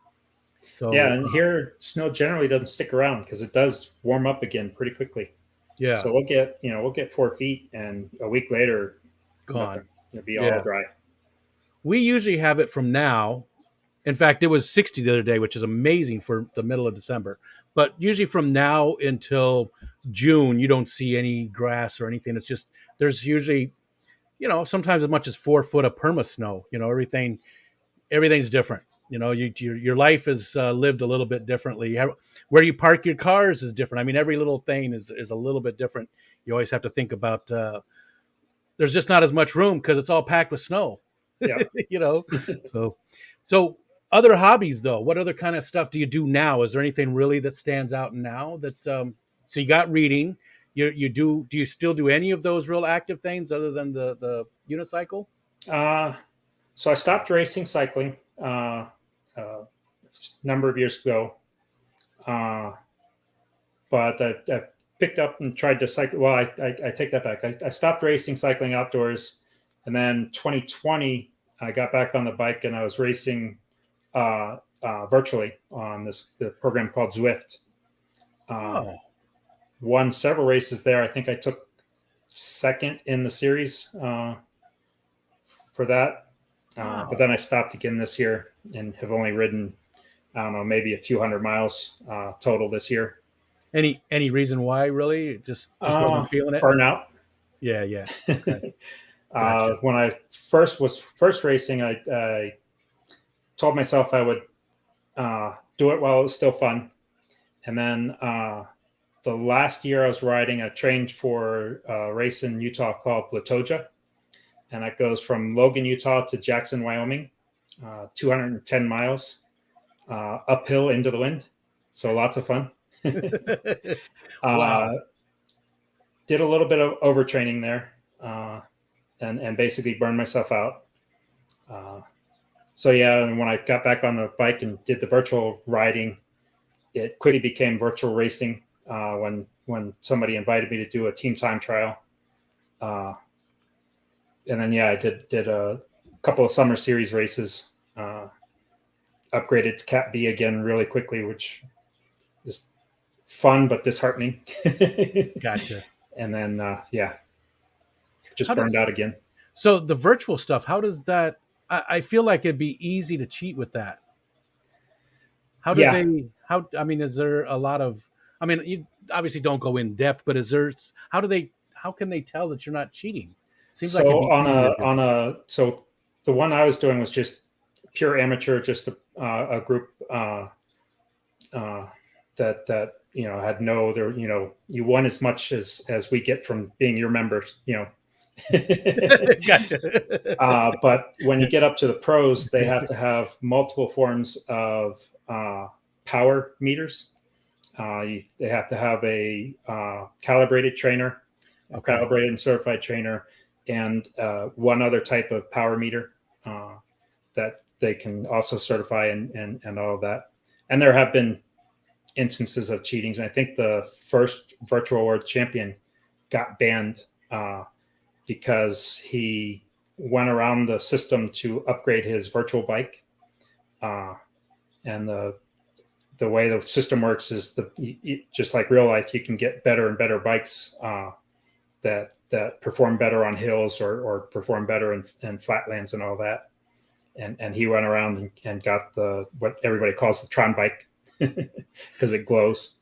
Speaker 1: So
Speaker 2: and here snow generally doesn't stick around because it does warm up again pretty quickly.
Speaker 1: Yeah.
Speaker 2: So we'll get 4 feet, and a week later,
Speaker 1: gone.
Speaker 2: It'll be all dry.
Speaker 1: We usually have it from now. In fact, it was 60 the other day, which is amazing for the middle of December. But usually from now until June, you don't see any grass or anything. It's just there's usually, sometimes as much as 4 foot of perma snow. Everything's different. Your life is lived a little bit differently. Where you park your cars is different. I mean, every little thing is a little bit different. You always have to think about. There's just not as much room because it's all packed with snow.
Speaker 2: Yeah.
Speaker 1: So other hobbies though. What other kind of stuff do you do now? Is there anything really that stands out now? That so you got reading. You do. Do you still do any of those real active things other than the unicycle?
Speaker 2: So I stopped racing cycling. Number of years ago, but I picked up and tried to cycle. Well, I take that back. I stopped racing cycling outdoors, and then 2020 I got back on the bike and I was racing virtually on the program called Zwift. Won several races there. I think I took second in the series for that. But then I stopped again this year and have only ridden, I don't know, maybe a few hundred miles total this year.
Speaker 1: Any reason why? Really, just wasn't feeling it.
Speaker 2: Burnout.
Speaker 1: Yeah, yeah. Okay, gotcha.
Speaker 2: When I first racing, I told myself I would do it while it was still fun. And then the last year I was riding, I trained for a race in Utah called Latoja. And that goes from Logan, Utah to Jackson, Wyoming, 210 miles uphill into the wind. So lots of fun.
Speaker 1: Wow.
Speaker 2: Did a little bit of overtraining there and basically burned myself out. So yeah, and when I got back on the bike and did the virtual riding, it quickly became virtual racing when somebody invited me to do a team time trial. And then yeah, I did a couple of summer series races. Upgraded to Cat B again really quickly, which is fun but disheartening.
Speaker 1: Gotcha.
Speaker 2: And then yeah, just burned out again.
Speaker 1: So the virtual stuff, how does that? I feel like it'd be easy to cheat with that. How do they? How I mean, is there a lot of? I mean, you obviously don't go in depth, but is there? How do they? How can they tell that you're not cheating? Seems like it'd be easy to do.
Speaker 2: So the one I was doing was just pure amateur, just a group that had no there. You won as much as we get from being your members.
Speaker 1: Gotcha.
Speaker 2: But when you get up to the pros, they have to have multiple forms of power meters. They have to have a calibrated trainer, a calibrated and certified trainer, and one other type of power meter that they can also certify and all of that. And there have been instances of cheatings. And I think the first virtual world champion got banned because he went around the system to upgrade his virtual bike. And the way the system works is just like real life, you can get better and better bikes that perform better on hills or perform better in flatlands and all that. And he went around and got what everybody calls the Tron bike because it glows.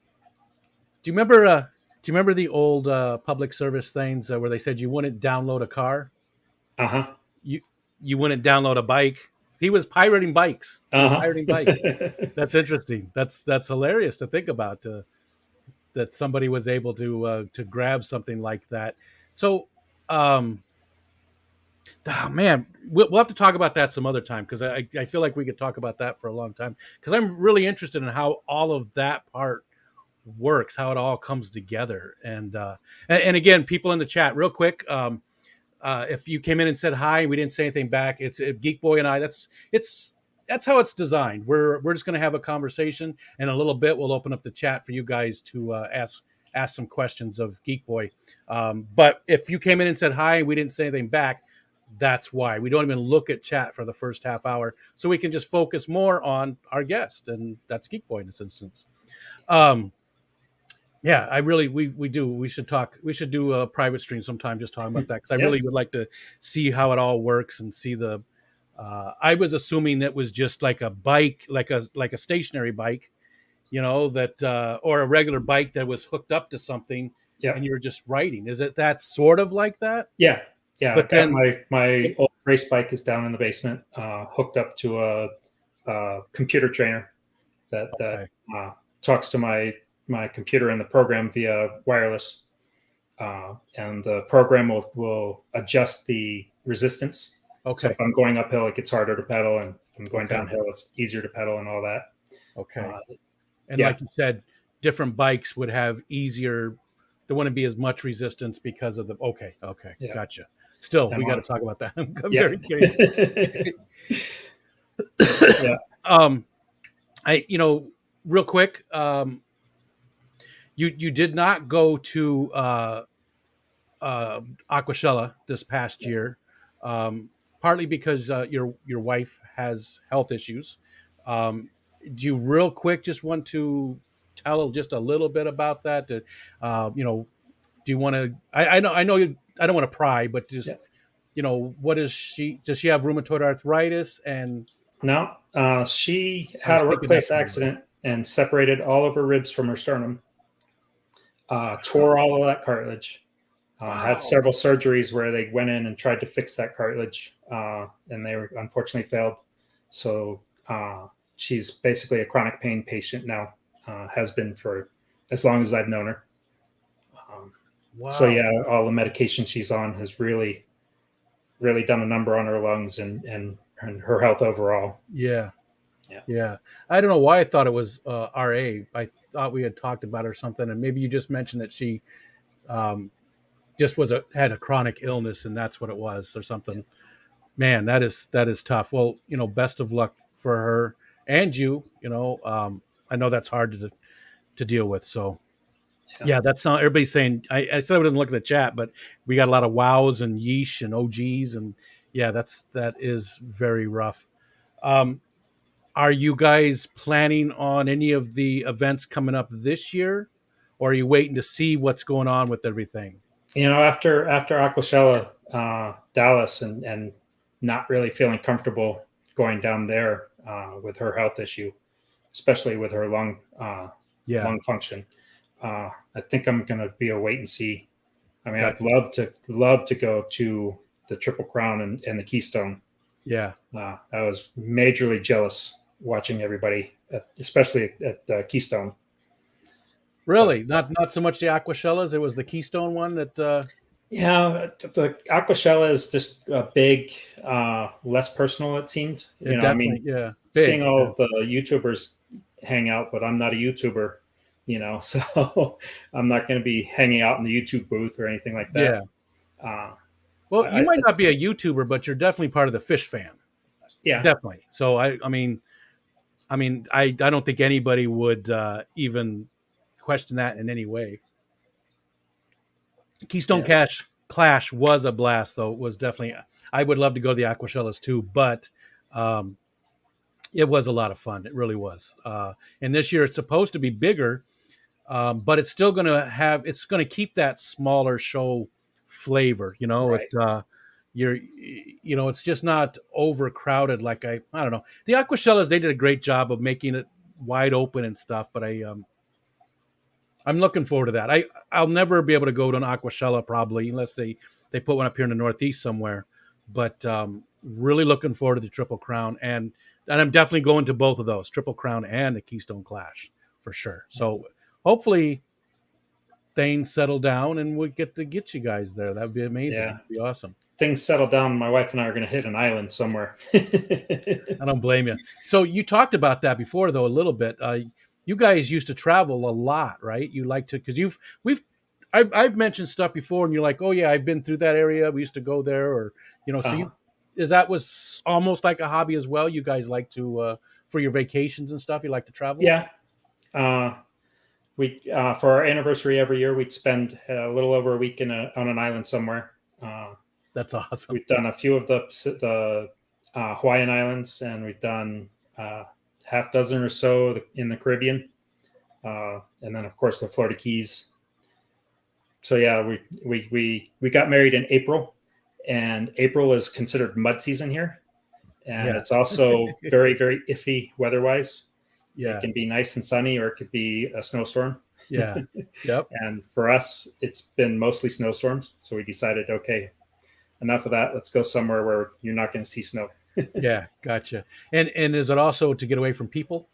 Speaker 1: Do you remember the old public service things where they said you wouldn't download a car? You wouldn't download a bike. He was pirating bikes. Pirating bikes. That's interesting. That's hilarious to think about. That somebody was able to grab something like that. So, man, we'll have to talk about that some other time because I feel like we could talk about that for a long time because I'm really interested in how all of that part works, how it all comes together. And again, people in the chat, real quick, if you came in and said hi and we didn't say anything back, it's Geek Boy and I. That's how it's designed. We're just going to have a conversation, and in a little bit we'll open up the chat for you guys to ask some questions of Geek Boy. But if you came in and said hi and we didn't say anything back, that's why we don't even look at chat for the first half hour, so we can just focus more on our guest, and that's Geek Boy in this instance. Yeah, I really we do. We should talk. We should do a private stream sometime just talking about that because I really would like to see how it all works and see the. I was assuming that was just like a bike, like a stationary bike, that or a regular bike that was hooked up to something, and you were just riding. Is it that sort of like that?
Speaker 2: Yeah. But then my old race bike is down in the basement, hooked up to a computer trainer that talks to my computer and the program via wireless, and the program will adjust the resistance. So if I'm going uphill, it gets harder to pedal, and if I'm going downhill, it's easier to pedal and all that.
Speaker 1: And like you said, different bikes would have easier. There wouldn't be as much resistance because of the. Gotcha. Still, we got to talk about that. I'm very curious. Real quick, you did not go to Aquashella this past year, partly because your wife has health issues. Do you real quick just want to tell just a little bit about that? Do you want to? I know you. I don't want to pry, but just what is she? Does she have rheumatoid arthritis? And
Speaker 2: no, she had a workplace accident and separated all of her ribs from her sternum. Tore all of that cartilage. Had
Speaker 1: Wow.
Speaker 2: several surgeries where they went in and tried to fix that cartilage, and they were unfortunately failed. So she's basically a chronic pain patient now. Has been for as long as I've known her. So
Speaker 1: Wow.
Speaker 2: yeah, all the medication she's on has really, really done a number on her lungs and her health overall.
Speaker 1: Yeah.
Speaker 2: Yeah.
Speaker 1: Yeah. I don't know why I thought it was RA. I thought we had talked about her or something, and maybe you just mentioned that she um, just had a chronic illness, and that's what it was, or something. Man, that is tough. Well, best of luck for her and you. I know that's hard to deal with. So
Speaker 2: Yeah.
Speaker 1: yeah, that's not everybody's saying. I said I wasn't looking at the chat, but we got a lot of wows and yeesh and OGs, and yeah, that is very rough. Um, are you guys planning on any of the events coming up this year, or are you waiting to see what's going on with everything?
Speaker 2: After Aquashella, Dallas, and not really feeling comfortable going down there with her health issue, especially with her
Speaker 1: Yeah,
Speaker 2: lung function. I think I'm going to be a wait and see. I mean, I'd
Speaker 1: gotcha.
Speaker 2: love to go to the Triple Crown and the Keystone.
Speaker 1: Yeah,
Speaker 2: I was majorly jealous watching everybody, especially at Keystone. But
Speaker 1: really, not so much the Aquashellas. It was the Keystone one that.
Speaker 2: yeah, the Aquashella is just big, less personal. It seemed.
Speaker 1: It
Speaker 2: I
Speaker 1: definitely,
Speaker 2: mean,
Speaker 1: yeah,
Speaker 2: seeing
Speaker 1: big.
Speaker 2: all
Speaker 1: Yeah,
Speaker 2: of the YouTubers hang out, but I'm not a YouTuber. So I'm not going to be hanging out in the YouTube booth or anything like that.
Speaker 1: yeah.
Speaker 2: Uh,
Speaker 1: Well, you
Speaker 2: I,
Speaker 1: might not be a YouTuber, but you're definitely part of the fish fan.
Speaker 2: yeah,
Speaker 1: Definitely. So I don't think anybody would even question that in any way. Keystone
Speaker 2: yeah,
Speaker 1: Cash Clash was a blast, though. It was definitely. I would love to go to the Aquashellas too, but um, it was a lot of fun. It really was. And this year it's supposed to be bigger, but it's still going to have. It's going to keep that smaller show flavor.
Speaker 2: right.
Speaker 1: You're, it's just not overcrowded. Like I don't know. The Aquashellas, they did a great job of making it wide open and stuff, but I'm looking forward to that. I'll never be able to go to an Aquashella probably unless they put one up here in the Northeast somewhere. But really looking forward to the Triple Crown, and I'm definitely going to both of those, Triple Crown and the Keystone Clash for sure. So hopefully things settle down and we get to get you guys there. That would be amazing.
Speaker 2: Yeah,
Speaker 1: That'd be awesome.
Speaker 2: things settle down. My wife and I are going to hit an island somewhere.
Speaker 1: I don't blame you. So you talked about that before, though, a little bit. You guys used to travel a lot, right? You like to, because I've mentioned stuff before, and you're like, oh yeah, I've been through that area. We used to go there, or so
Speaker 2: uh,
Speaker 1: you is that was almost like a hobby as well. You guys like to for your vacations and stuff. You like to travel.
Speaker 2: yeah, uh, we for our anniversary every year we'd spend a little over a week on an island somewhere.
Speaker 1: That's awesome.
Speaker 2: We've done a few of the Hawaiian islands, and we've done half dozen or so in the Caribbean, and then of course the Florida Keys. So yeah, we got married in April, and April is considered mud season here, and
Speaker 1: Yeah,
Speaker 2: it's also very very iffy weather-wise. It
Speaker 1: yeah,
Speaker 2: can be nice and sunny, or it could be a snowstorm.
Speaker 1: yeah, yep,
Speaker 2: And for us, it's been mostly snowstorms. So we decided, okay, enough of that. Let's go somewhere where you're not going to see snow.
Speaker 1: yeah. Gotcha. And is it also to get away from people?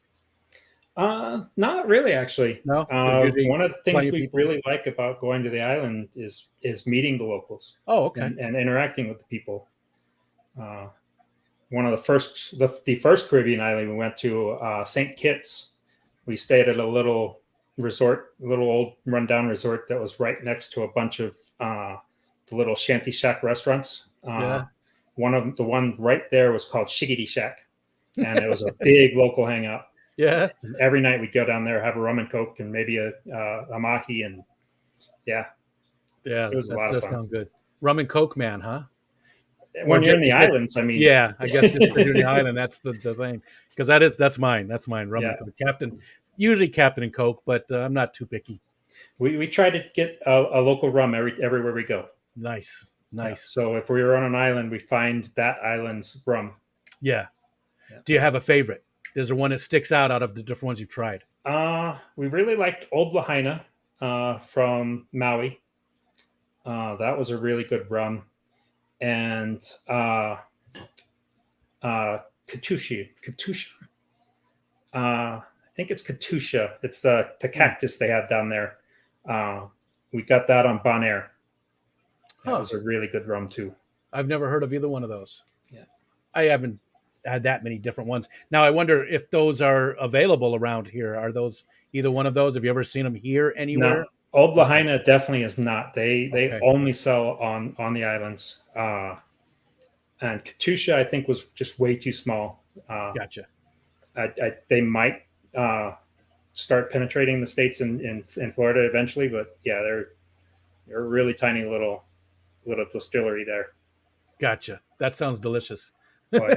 Speaker 2: Not really, actually.
Speaker 1: No, there's usually
Speaker 2: One of the
Speaker 1: plenty
Speaker 2: things
Speaker 1: of
Speaker 2: we
Speaker 1: people.
Speaker 2: really like about going to the island is meeting the locals
Speaker 1: Oh, okay.
Speaker 2: and interacting with the people. Uh, One of the first Caribbean island we went to, St. Kitts. We stayed at a little resort, a little old rundown resort that was right next to a bunch of the little shanty shack restaurants.
Speaker 1: Yeah,
Speaker 2: The one right there was called Shiggity Shack, and it was a big local hangout.
Speaker 1: yeah.
Speaker 2: And every night we'd go down there, have a rum and coke, and maybe a mahi, and yeah,
Speaker 1: Yeah,
Speaker 2: it was a lot of
Speaker 1: that
Speaker 2: fun.
Speaker 1: sounds good. Rum and Coke man, huh? Or
Speaker 2: When you're in the islands, I mean,
Speaker 1: yeah, I guess just because you're in the island, that's the thing. Because that's mine. That's mine. Rum
Speaker 2: yeah,
Speaker 1: and Coke. Captain, usually Captain and Coke, but I'm not too picky.
Speaker 2: we try to get a local rum everywhere we go.
Speaker 1: Nice,
Speaker 2: Yeah.
Speaker 1: nice.
Speaker 2: So if we were on an island, we find that island's rum.
Speaker 1: Yeah.
Speaker 2: Yeah.
Speaker 1: Do you have a favorite? Is there one that sticks out of the different ones you've tried?
Speaker 2: We really liked Old Lahaina. It was a big local hangout. And every night we'd go down there, have a rum and coke, and maybe a mahi, and yeah, it was a lot of fun.
Speaker 1: Yeah,
Speaker 2: from Maui. That was a really good rum. And Katusha. I think it's Katusha. It's the cactus they have down there. We got that on Bonaire. That was a really good rum too.
Speaker 1: I've never heard of either one of those.
Speaker 2: Yeah.
Speaker 1: I haven't had that many different ones. Now I wonder if those are available around here. Are those either one of those? Have you ever seen them here anywhere?
Speaker 2: No, Old Lahaina definitely is not. They
Speaker 1: Okay.
Speaker 2: only sell on the islands. And Katusha, I think, was just way too small.
Speaker 1: Gotcha.
Speaker 2: They might start penetrating the states in Florida eventually, but yeah, they're a really tiny little distillery there.
Speaker 1: Gotcha. That sounds delicious.
Speaker 2: Oh,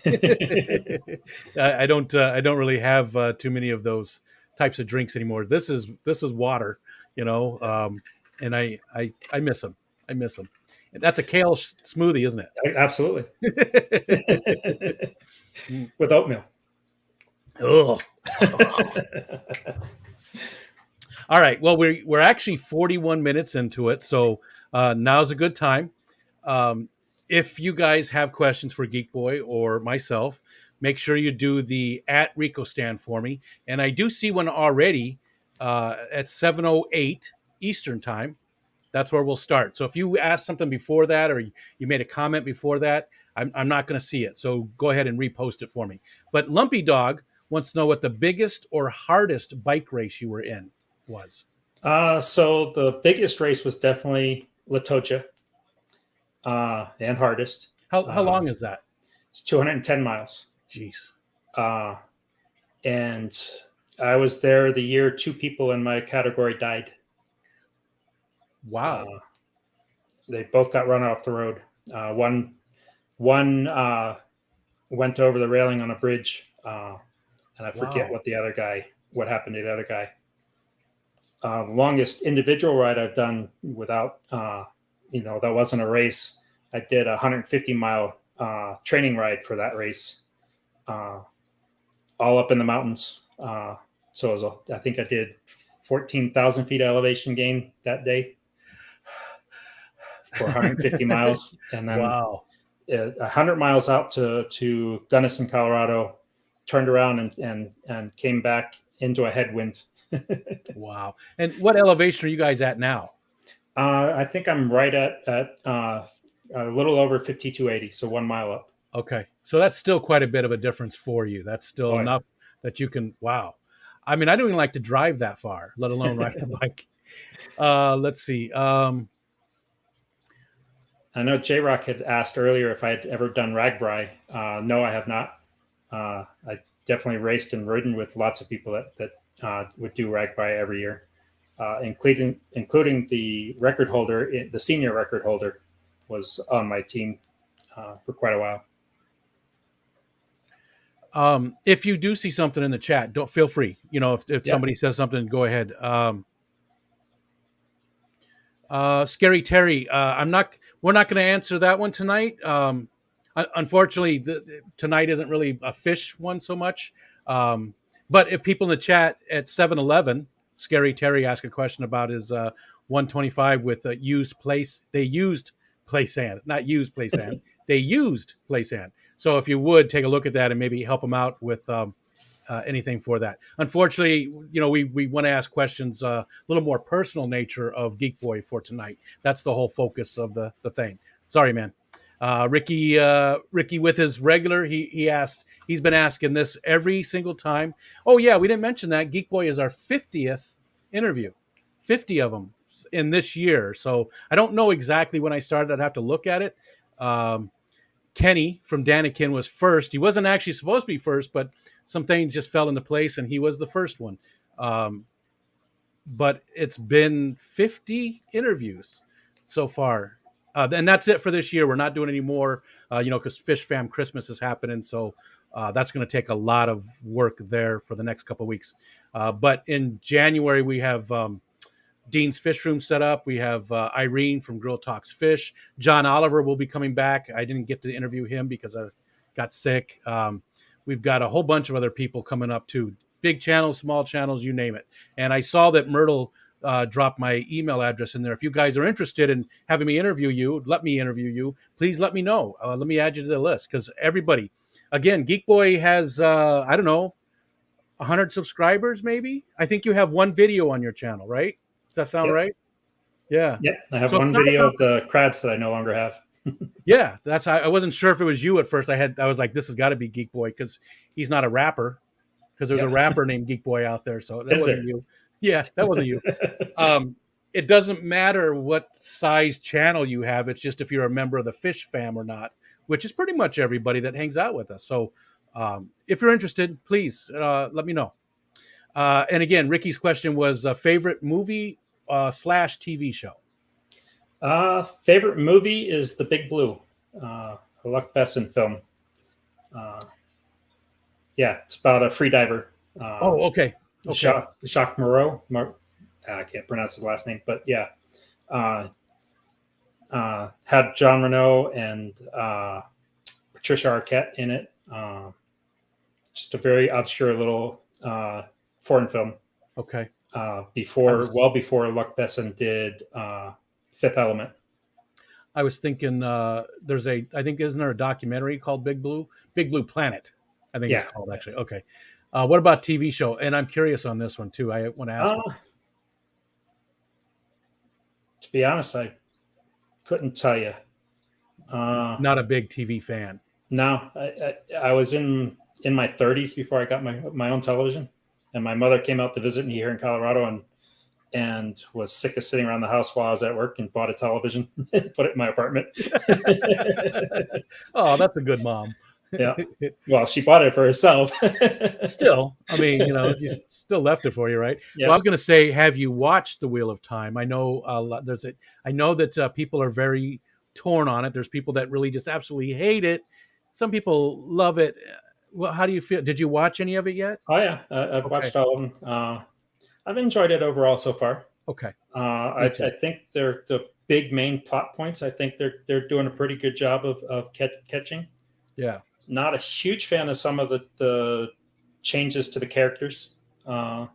Speaker 2: yeah.
Speaker 1: I don't really have too many of those types of drinks anymore. This is water, and I miss them. I miss them. That's a kale smoothie, isn't it?
Speaker 2: Absolutely. With oatmeal.
Speaker 1: Oh. All right. Well, we're actually 41 minutes into it, so now's a good time. If you guys have questions for Geek Boi or myself, make sure you do the @RicoStan for me. And I do see one already at 7:08 Eastern time. That's where we'll start. So if you ask something before that or you made a comment before that, I'm not going to see it. So go ahead and repost it for me. But Lumpy Dog wants to know what the biggest or hardest bike race you were in was.
Speaker 2: So the biggest race was definitely Latocha, and hardest.
Speaker 1: How long is that?
Speaker 2: It's 210 miles.
Speaker 1: Jeez.
Speaker 2: And I was there the year 2 people in my category died.
Speaker 1: Wow.
Speaker 2: They both got run off the road. One went over the railing on a bridge, and I forget what happened to the other guy. Longest individual ride I've done without, that wasn't a race. I did a 150-mile training ride for that race, all up in the mountains. So I think I did 14,000 feet elevation gain that day for 150 miles, and then 100 miles out to Gunnison, Colorado. Turned around and came back into a headwind.
Speaker 1: Wow! And what elevation are you guys at now?
Speaker 2: I think I'm right at a little over 5,280, so 1 mile up.
Speaker 1: Okay, so that's still quite a bit of a difference for you. That's still enough that you can. Wow, I mean, I don't even like to drive that far, let alone ride a bike. Let's see.
Speaker 2: I know J-Rock had asked earlier if I had ever done Ragbri. No, I have not. I definitely raced and ridden with lots of people that would do Ragbri every year, including the record holder. The senior record holder was on my team for quite a
Speaker 1: while. If you do see something in the chat, don't feel free. If somebody says something, go ahead. Scary Terry, we're not going to answer that one tonight. Unfortunately, tonight isn't really a fish one so much. But if people in the chat at 7-Eleven, Scary Terry asked a question about his 125 with used play sand, not used play sand. They used play sand. So if you would take a look at that and maybe help them out with anything for that. Unfortunately, we want to ask questions a little more personal nature of Geek Boi for tonight. That's the whole focus of the thing. Sorry, man. Ricky with his regular, he asked, he's been asking this every single time. Oh yeah, we didn't mention that Geek Boi is our 50th interview, 50 of them in this year. So I don't know exactly when I started. I'd have to look at it. Kenny from Danikin was first. He wasn't actually supposed to be first, but some things just fell into place and he was the first one. But it's been 50 interviews so far. And that's it for this year. We're not doing any more, because Fish Fam Christmas is happening. So that's going to take a lot of work there for the next couple of weeks. But in January, we have Dean's Fish Room set up. We have Irene from Girl Talks Fish. John Oliver will be coming back. I didn't get to interview him because I got sick. We've got a whole bunch of other people coming up too. big channels, small channels, you name it. And I saw that Myrtle dropped my email address in there. If you guys are interested in having me interview you, let me interview you. Please let me know. Let me add you to the list because everybody, again, Geek Boy has I don't know 100 subscribers, maybe. I think you have one video on your channel, right? Does that sound
Speaker 2: Yep.
Speaker 1: right? Yeah.
Speaker 2: Yep. I have
Speaker 1: So it's
Speaker 2: one
Speaker 1: not
Speaker 2: video
Speaker 1: about
Speaker 2: of the crabs that I no longer have.
Speaker 1: yeah. That's I wasn't sure if it was you at first. I was like, this has got to be Geek Boy because he's not a rapper. Because there's a
Speaker 2: Yep.
Speaker 1: rapper named Geek Boy out there, so that
Speaker 2: Is
Speaker 1: wasn't
Speaker 2: there?
Speaker 1: you. Yeah, that wasn't you. It doesn't matter what size channel you have. It's just if you're a member of the Fish fam or not, which is pretty much everybody that hangs out with us. So if you're interested, please let me know. And again, Ricky's question was favorite movie slash TV show.
Speaker 2: Favorite movie is The Big Blue, a Luc Besson film. Yeah, it's about a free diver.
Speaker 1: Oh, okay. Okay.
Speaker 2: Jacques Moreau. I can't pronounce his last name, but yeah. Had John Reno and Patricia Arquette in it. Just a very obscure little foreign film.
Speaker 1: Okay.
Speaker 2: Before Luc Besson did Fifth Element.
Speaker 1: I was thinking I think isn't there a documentary called Big Blue Planet? I think it's called actually. Okay. What about TV show? And I'm curious on this one too. I want to ask.
Speaker 2: To be honest, I couldn't tell you.
Speaker 1: Not a big TV fan.
Speaker 2: No, I was in my 30s before I got my own television, and my mother came out to visit me here in Colorado and was sick of sitting around the house while I was at work and bought a television and put it in my apartment.
Speaker 1: Oh, that's a good mom.
Speaker 2: Yeah. Well, she bought it for herself.
Speaker 1: Still, I mean, you still left it for you, right?
Speaker 2: Yeah.
Speaker 1: Well, I was going to say, have you watched The Wheel of Time? I know I know that people are very torn on it. There's people that really just absolutely hate it. Some people love it. Well, how do you feel? Did you watch any of it yet?
Speaker 2: Oh yeah, I've watched all of them. I've enjoyed it overall so far.
Speaker 1: Okay.
Speaker 2: I think they're the big main plot points. I think they're doing a pretty good job of catching.
Speaker 1: Yeah.
Speaker 2: Not a huge fan of some of the changes to the characters, and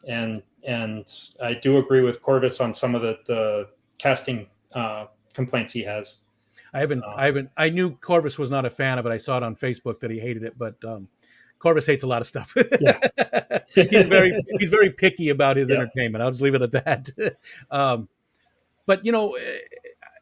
Speaker 2: I do agree with Corvus on some of the casting complaints he has.
Speaker 1: I knew Corvus was not a fan of it. I saw it on Facebook that he hated it, but Corvus hates a lot of stuff.
Speaker 2: Yeah.
Speaker 1: he's very picky about his entertainment. I'll just leave it at that. But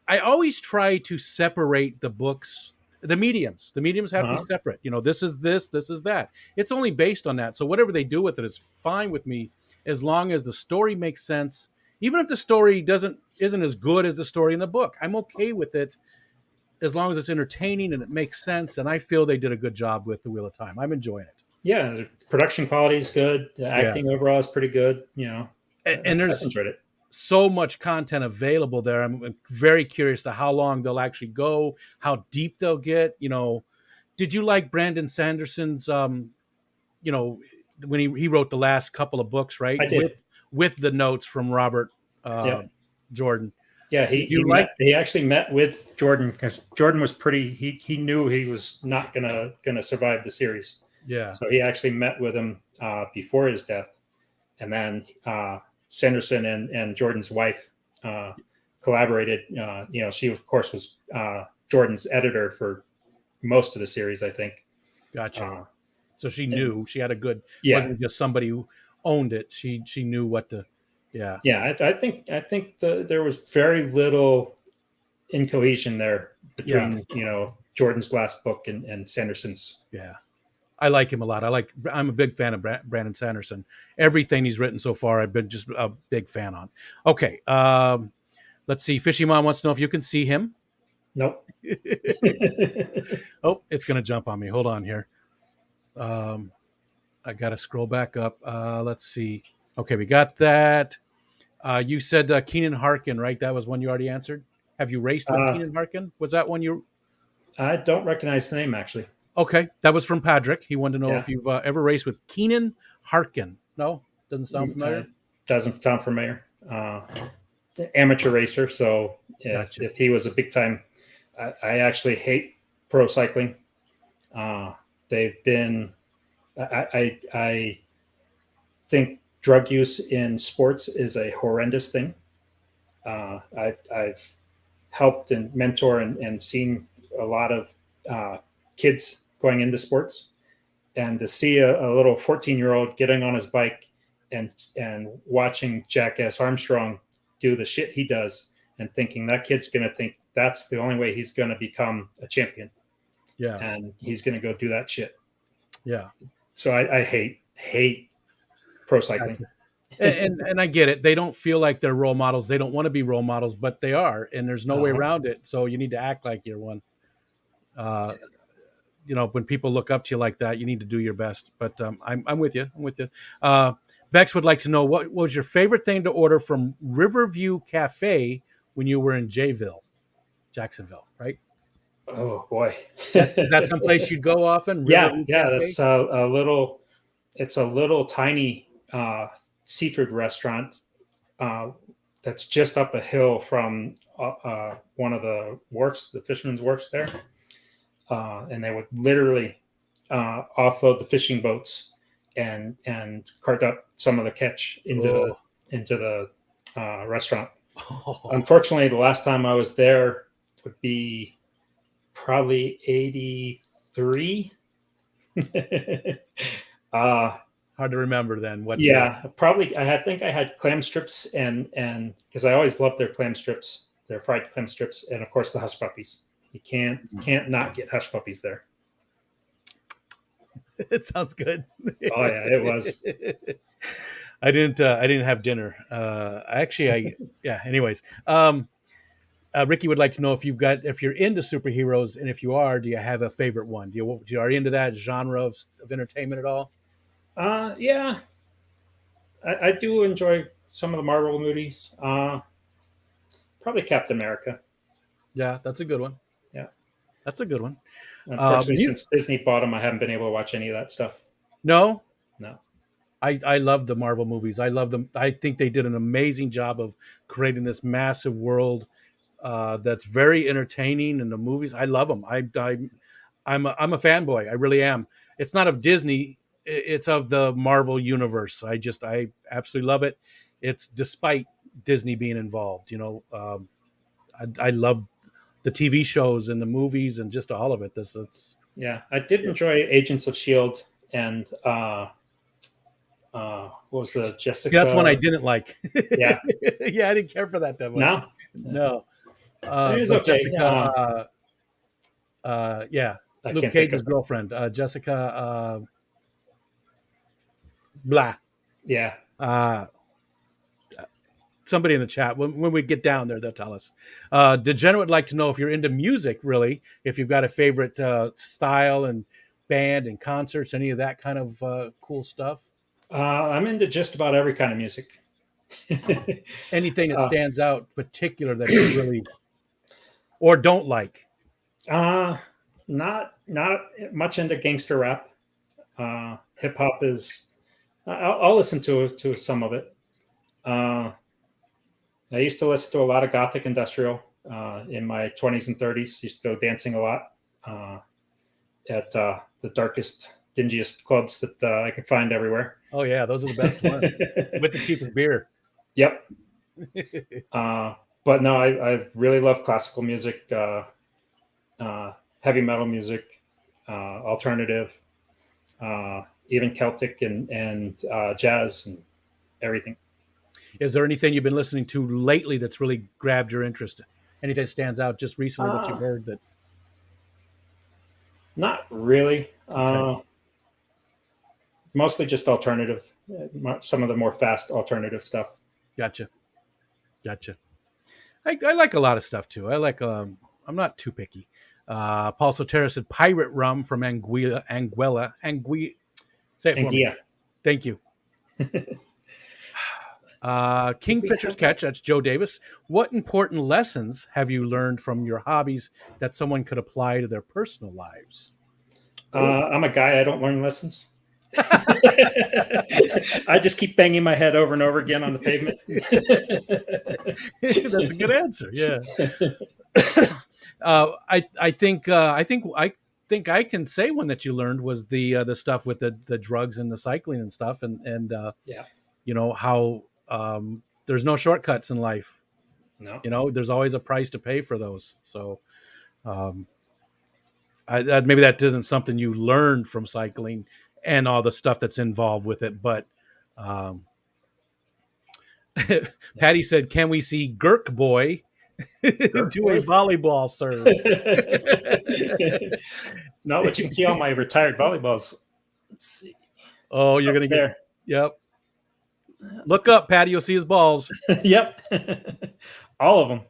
Speaker 1: I always try to separate the books, the mediums. The mediums have to be separate. This is that. It's only based on that. So whatever they do with it is fine with me, as long as the story makes sense. Even if the story isn't as good as the story in the book, I'm okay with it, as long as it's entertaining and it makes sense. And I feel they did a good job with The Wheel of Time. I'm enjoying it.
Speaker 2: Yeah, the production quality is good. The acting overall is pretty good.
Speaker 1: And there's
Speaker 2: enjoyed it.
Speaker 1: So much content available there. I'm very curious to how long they'll actually go, how deep they'll get. Did you like Brandon Sanderson's? When he wrote the last couple of books, right?
Speaker 2: I did.
Speaker 1: With the notes from Robert Jordan.
Speaker 2: Yeah, he actually met with Jordan because Jordan was he knew he was not gonna survive the series.
Speaker 1: Yeah.
Speaker 2: So he actually met with him before his death, and then Sanderson and Jordan's wife collaborated. She of course was Jordan's editor for most of the series, I think.
Speaker 1: Gotcha. So she knew she had a good. Wasn't just somebody who owned it. She knew what to. Yeah.
Speaker 2: Yeah, I think there was very little incohesion there between Jordan's last book and Sanderson's.
Speaker 1: Yeah. I like him a lot. I'm a big fan of Brandon Sanderson. Everything he's written so far, I've been just a big fan on. Okay. Let's see. Fishy Mom wants to know if you can see him.
Speaker 2: Nope.
Speaker 1: Oh, it's going to jump on me. Hold on here. I got to scroll back up. Let's see. Okay, we got that. You said Keenan Harkin, right? That was one you already answered. Have you raced with Keenan Harkin? Was that one you?
Speaker 2: I don't recognize the name, actually.
Speaker 1: Okay, that was from Patrick. He wanted to know if you've ever raced with Keenan Harkin. No, doesn't sound familiar.
Speaker 2: Doesn't sound familiar. Amateur racer, so if he was a big time, I actually hate pro cycling. They've been, I think drug use in sports is a horrendous thing. I've helped and mentor and seen a lot of kids going into sports, and to see a little 14-year-old getting on his bike and watching Jackass Armstrong do the shit he does, and thinking that kid's going to think that's the only way he's going to become a champion.
Speaker 1: Yeah.
Speaker 2: And he's going to go do that shit.
Speaker 1: Yeah.
Speaker 2: So I hate pro cycling.
Speaker 1: And I get it. They don't feel like they're role models. They don't want to be role models, but they are, and there's no way around it. So you need to act like you're one. When people look up to you like that, you need to do your best. But I'm with you. I'm with you. Bex would like to know, what was your favorite thing to order from Riverview Cafe when you were in Jacksonville, right?
Speaker 2: Oh boy,
Speaker 1: is that someplace you'd go often?
Speaker 2: Yeah. That's a little. It's a little tiny seafood restaurant that's just up a hill from one of the wharfs, the fishermen's wharfs there, and they would literally offload the fishing boats and cart up some of the catch into the restaurant. Unfortunately, the last time I was there would be probably 83.
Speaker 1: Hard to remember then.
Speaker 2: Probably. I think I had clam strips and because I always loved their clam strips, their fried clam strips, and of course the hush puppies. You can't not get hush puppies there.
Speaker 1: It sounds good.
Speaker 2: Oh yeah, it was.
Speaker 1: I didn't have dinner. Anyways, Ricky would like to know if you're into superheroes, and if you are, do you have a favorite one? Are you into that genre of entertainment at all?
Speaker 2: Yeah, I do enjoy some of the Marvel movies. Probably Captain America.
Speaker 1: Yeah, that's a good one.
Speaker 2: Yeah,
Speaker 1: that's a good one.
Speaker 2: Unfortunately, since Disney bought them, I haven't been able to watch any of that stuff.
Speaker 1: No.
Speaker 2: I
Speaker 1: love the Marvel movies. I love them. I think they did an amazing job of creating this massive world that's very entertaining. And the movies, I love them. I'm a fanboy. I really am. It's not of Disney. It's of the Marvel universe. I absolutely love it. It's despite Disney being involved. I love the TV shows and the movies and just all of it.
Speaker 2: I did enjoy Agents of S.H.I.E.L.D. and what was the Jessica?
Speaker 1: That's one I didn't like.
Speaker 2: Yeah.
Speaker 1: I didn't care for that much.
Speaker 2: No.
Speaker 1: It was okay. Jessica, Luke Cage's girlfriend, Jessica blah.
Speaker 2: Yeah.
Speaker 1: Somebody in the chat, when we get down there, they'll tell us. Degenerate would like to know if you're into music, really, if you've got a favorite style and band and concerts, any of that kind of cool stuff.
Speaker 2: I'm into just about every kind of music.
Speaker 1: Anything that stands out particular that you really or don't like?
Speaker 2: Not much into gangster rap. Hip hop is. I'll listen to some of it. I used to listen to a lot of gothic industrial in my 20s and 30s. Used to go dancing a lot at the darkest, dingiest clubs that I could find everywhere.
Speaker 1: Oh yeah, those are the best ones with the cheapest beer.
Speaker 2: Yep. But no, I really love classical music, heavy metal music, alternative, even Celtic and jazz and everything.
Speaker 1: Is there anything you've been listening to lately that's really grabbed your interest? Anything that stands out just recently that you've heard that?
Speaker 2: Not really. Okay. Mostly just alternative. Some of the more fast alternative stuff.
Speaker 1: Gotcha. I like a lot of stuff too. I like. I'm not too picky. Paul Sotera said pirate rum from Anguilla. Say it for me. Thank you. Kingfisher's Catch, that's Joe Davis. What important lessons have you learned from your hobbies that someone could apply to their personal lives?
Speaker 2: I'm a guy, I don't learn lessons. I just keep banging my head over and over again on the pavement.
Speaker 1: That's a good answer. Yeah. I think think I can say one that you learned was the stuff with the drugs and the cycling and stuff, and
Speaker 2: Yeah.
Speaker 1: how there's no shortcuts in life.
Speaker 2: No.
Speaker 1: There's always a price to pay for those. So um, maybe that isn't something you learned from cycling and all the stuff that's involved with it, but um, Patty said, "Can we see Geek Boi
Speaker 2: Geek
Speaker 1: do a
Speaker 2: Boi?
Speaker 1: volleyball serve?"
Speaker 2: No, but you can see all my retired volleyballs. Let's see.
Speaker 1: Oh, you're
Speaker 2: Up
Speaker 1: gonna get
Speaker 2: there.
Speaker 1: yep. Look up, Patty. You'll see his balls.
Speaker 2: Yep. All of them.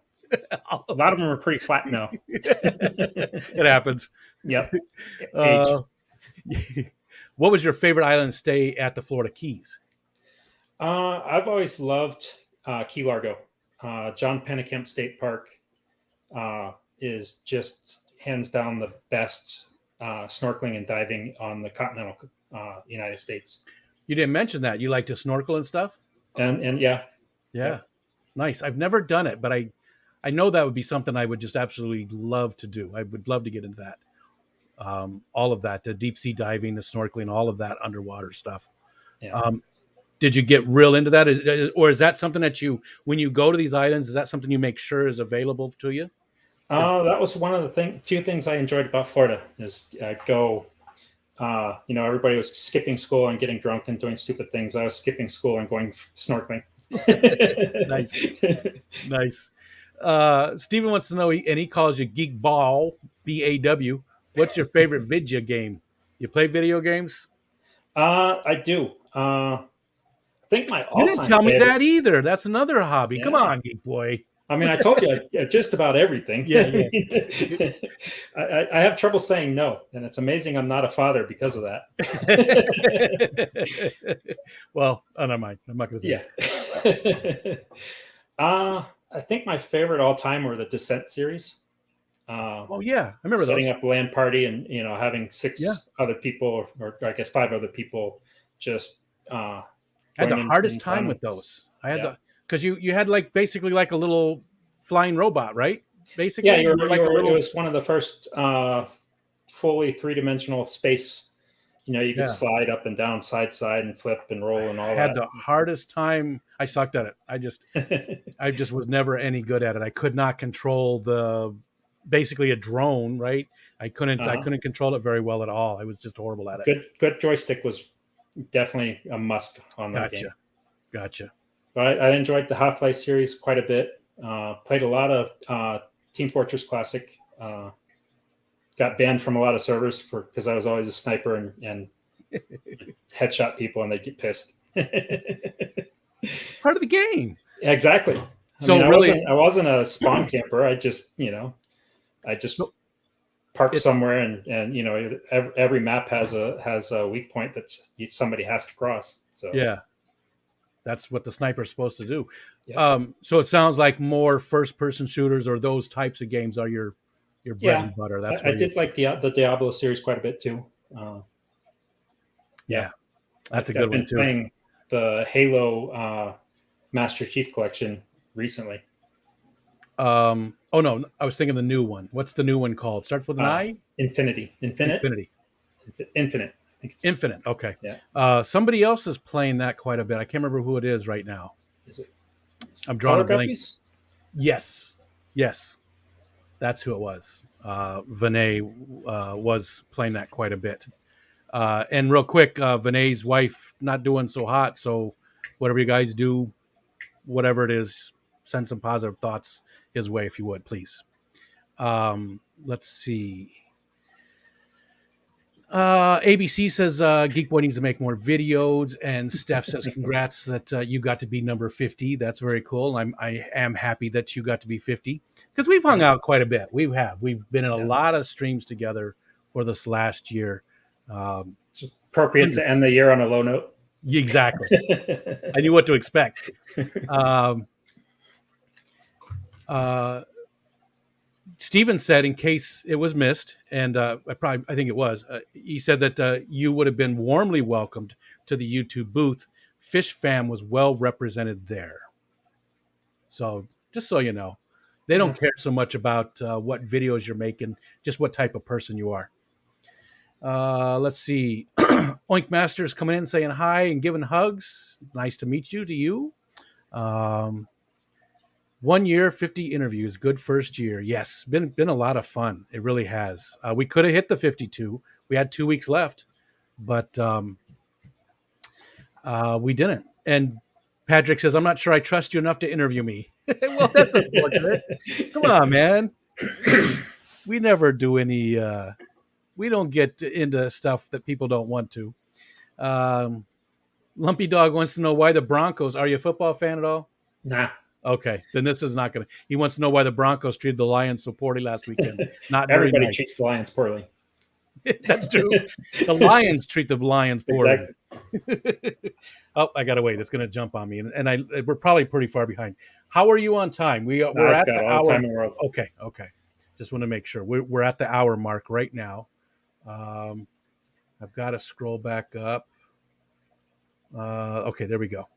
Speaker 2: A lot of them are pretty flat now.
Speaker 1: It happens.
Speaker 2: Yep.
Speaker 1: Uh, what was your favorite island stay at the Florida Keys?
Speaker 2: I've always loved Key Largo. John Pennekamp State Park is just hands down the best snorkeling and diving on the continental United States.
Speaker 1: You didn't mention that. You like to snorkel and stuff?
Speaker 2: And yeah.
Speaker 1: Yeah. Nice. I've never done it, but I know that would be something I would just absolutely love to do. I would love to get into that. All of that, the deep sea diving, the snorkeling, all of that underwater stuff.
Speaker 2: Yeah.
Speaker 1: Did you get real into that? Or is that something that when you go to these islands, is that something you make sure is available to you?
Speaker 2: That was one of the few things I enjoyed about Florida is go. Everybody was skipping school and getting drunk and doing stupid things. I was skipping school and going snorkeling.
Speaker 1: Nice. Steven wants to know, and he calls you Geek Ball, BAW. What's your favorite video game? You play video games?
Speaker 2: I do. I think my all-time
Speaker 1: You didn't tell me
Speaker 2: favorite,
Speaker 1: that either. That's another hobby.
Speaker 2: Yeah.
Speaker 1: Come on, Geek Boy.
Speaker 2: I mean, I told you just about everything.
Speaker 1: Yeah.
Speaker 2: I have trouble saying no, and it's amazing I'm not a father because of that.
Speaker 1: Well, never mind. I'm not going to say
Speaker 2: Yeah. I think my favorite all-time were the Descent series.
Speaker 1: Oh yeah, I remember
Speaker 2: setting
Speaker 1: those.
Speaker 2: up a LAN party and having six
Speaker 1: Yeah.
Speaker 2: other people, or I guess 5 other people, just.
Speaker 1: I had the hardest time with those. I had because you had basically like a little flying robot, right? Basically,
Speaker 2: Yeah,
Speaker 1: it
Speaker 2: was one of the first fully 3-dimensional space. You could slide up and down, side, and flip and roll and all that.
Speaker 1: I had the hardest time. I sucked at it. I just was never any good at it. I could not control basically a drone, right? I couldn't control it very well at all. I was just horrible at it.
Speaker 2: Good joystick was definitely a must on that game.
Speaker 1: Gotcha.
Speaker 2: But I enjoyed the Half-Life series quite a bit. Played a lot of Team Fortress Classic. Got banned from a lot of servers because I was always a sniper and headshot people and they'd get pissed.
Speaker 1: Part of the game.
Speaker 2: Exactly. I wasn't a spawn camper. I just parked somewhere and every map has a weak point that somebody has to cross. So
Speaker 1: yeah, that's what the sniper's supposed to do.
Speaker 2: Yeah.
Speaker 1: So it sounds like more first-person shooters or those types of games are your bread and butter. That's
Speaker 2: I did like the Diablo series quite a bit too.
Speaker 1: That's a good one too.
Speaker 2: Playing the Halo Master Chief Collection recently.
Speaker 1: Oh no, I was thinking the new one. What's the new one called? Starts with an I?
Speaker 2: Infinite. I think it's
Speaker 1: Infinite. Okay.
Speaker 2: Yeah.
Speaker 1: Somebody else is playing that quite a bit. I can't remember who it is right now.
Speaker 2: Is it?
Speaker 1: I'm drawing a blank. Yes. That's who it was. Vinay was playing that quite a bit. And real quick, Vinay's wife not doing so hot. So whatever you guys do, whatever it is, send some positive thoughts his way if you would, please. Let's see. ABC says Geek Boy needs to make more videos, and Steph says congrats that you got to be number 50. That's very cool. I am happy that you got to be 50 because we've hung out quite a bit. We've been in a lot of streams together for this last year.
Speaker 2: It's appropriate to end the year on a low note.
Speaker 1: Exactly. I knew what to expect. Steven said, in case it was missed, and I think it was, he said that you would have been warmly welcomed to the YouTube booth. Fish Fam was well represented there. So just so you know, they don't care so much about what videos you're making, just what type of person you are. Let's see. Oink Master's coming in saying hi and giving hugs. Nice to meet you to you. Um, 1 year, 50 interviews. Good first year. Yes, been a lot of fun. It really has. We could have hit the 52. We had 2 weeks left, but we didn't. And Patrick says, "I'm not sure I trust you enough to interview me." Well, that's unfortunate. Come on, man. We never do any. We don't get into stuff that people don't want to. Um, Lumpy Dog wants to know why the Broncos. Are you a football fan at all?
Speaker 2: Nah.
Speaker 1: Okay, then this is not going to. He wants to know why the Broncos treated the Lions so poorly last weekend. Not very
Speaker 2: Everybody
Speaker 1: nice.
Speaker 2: treats the Lions poorly.
Speaker 1: That's true. The Lions treat the Lions poorly.
Speaker 2: Exactly.
Speaker 1: Oh, I got to wait. It's going to jump on me, and we're probably pretty far behind. How are you on time? We're
Speaker 2: I've
Speaker 1: at
Speaker 2: got
Speaker 1: the
Speaker 2: all the
Speaker 1: hour.
Speaker 2: time in the world.
Speaker 1: Okay. Just want to make sure we're at the hour mark right now. I've got to scroll back up. Okay, there we go.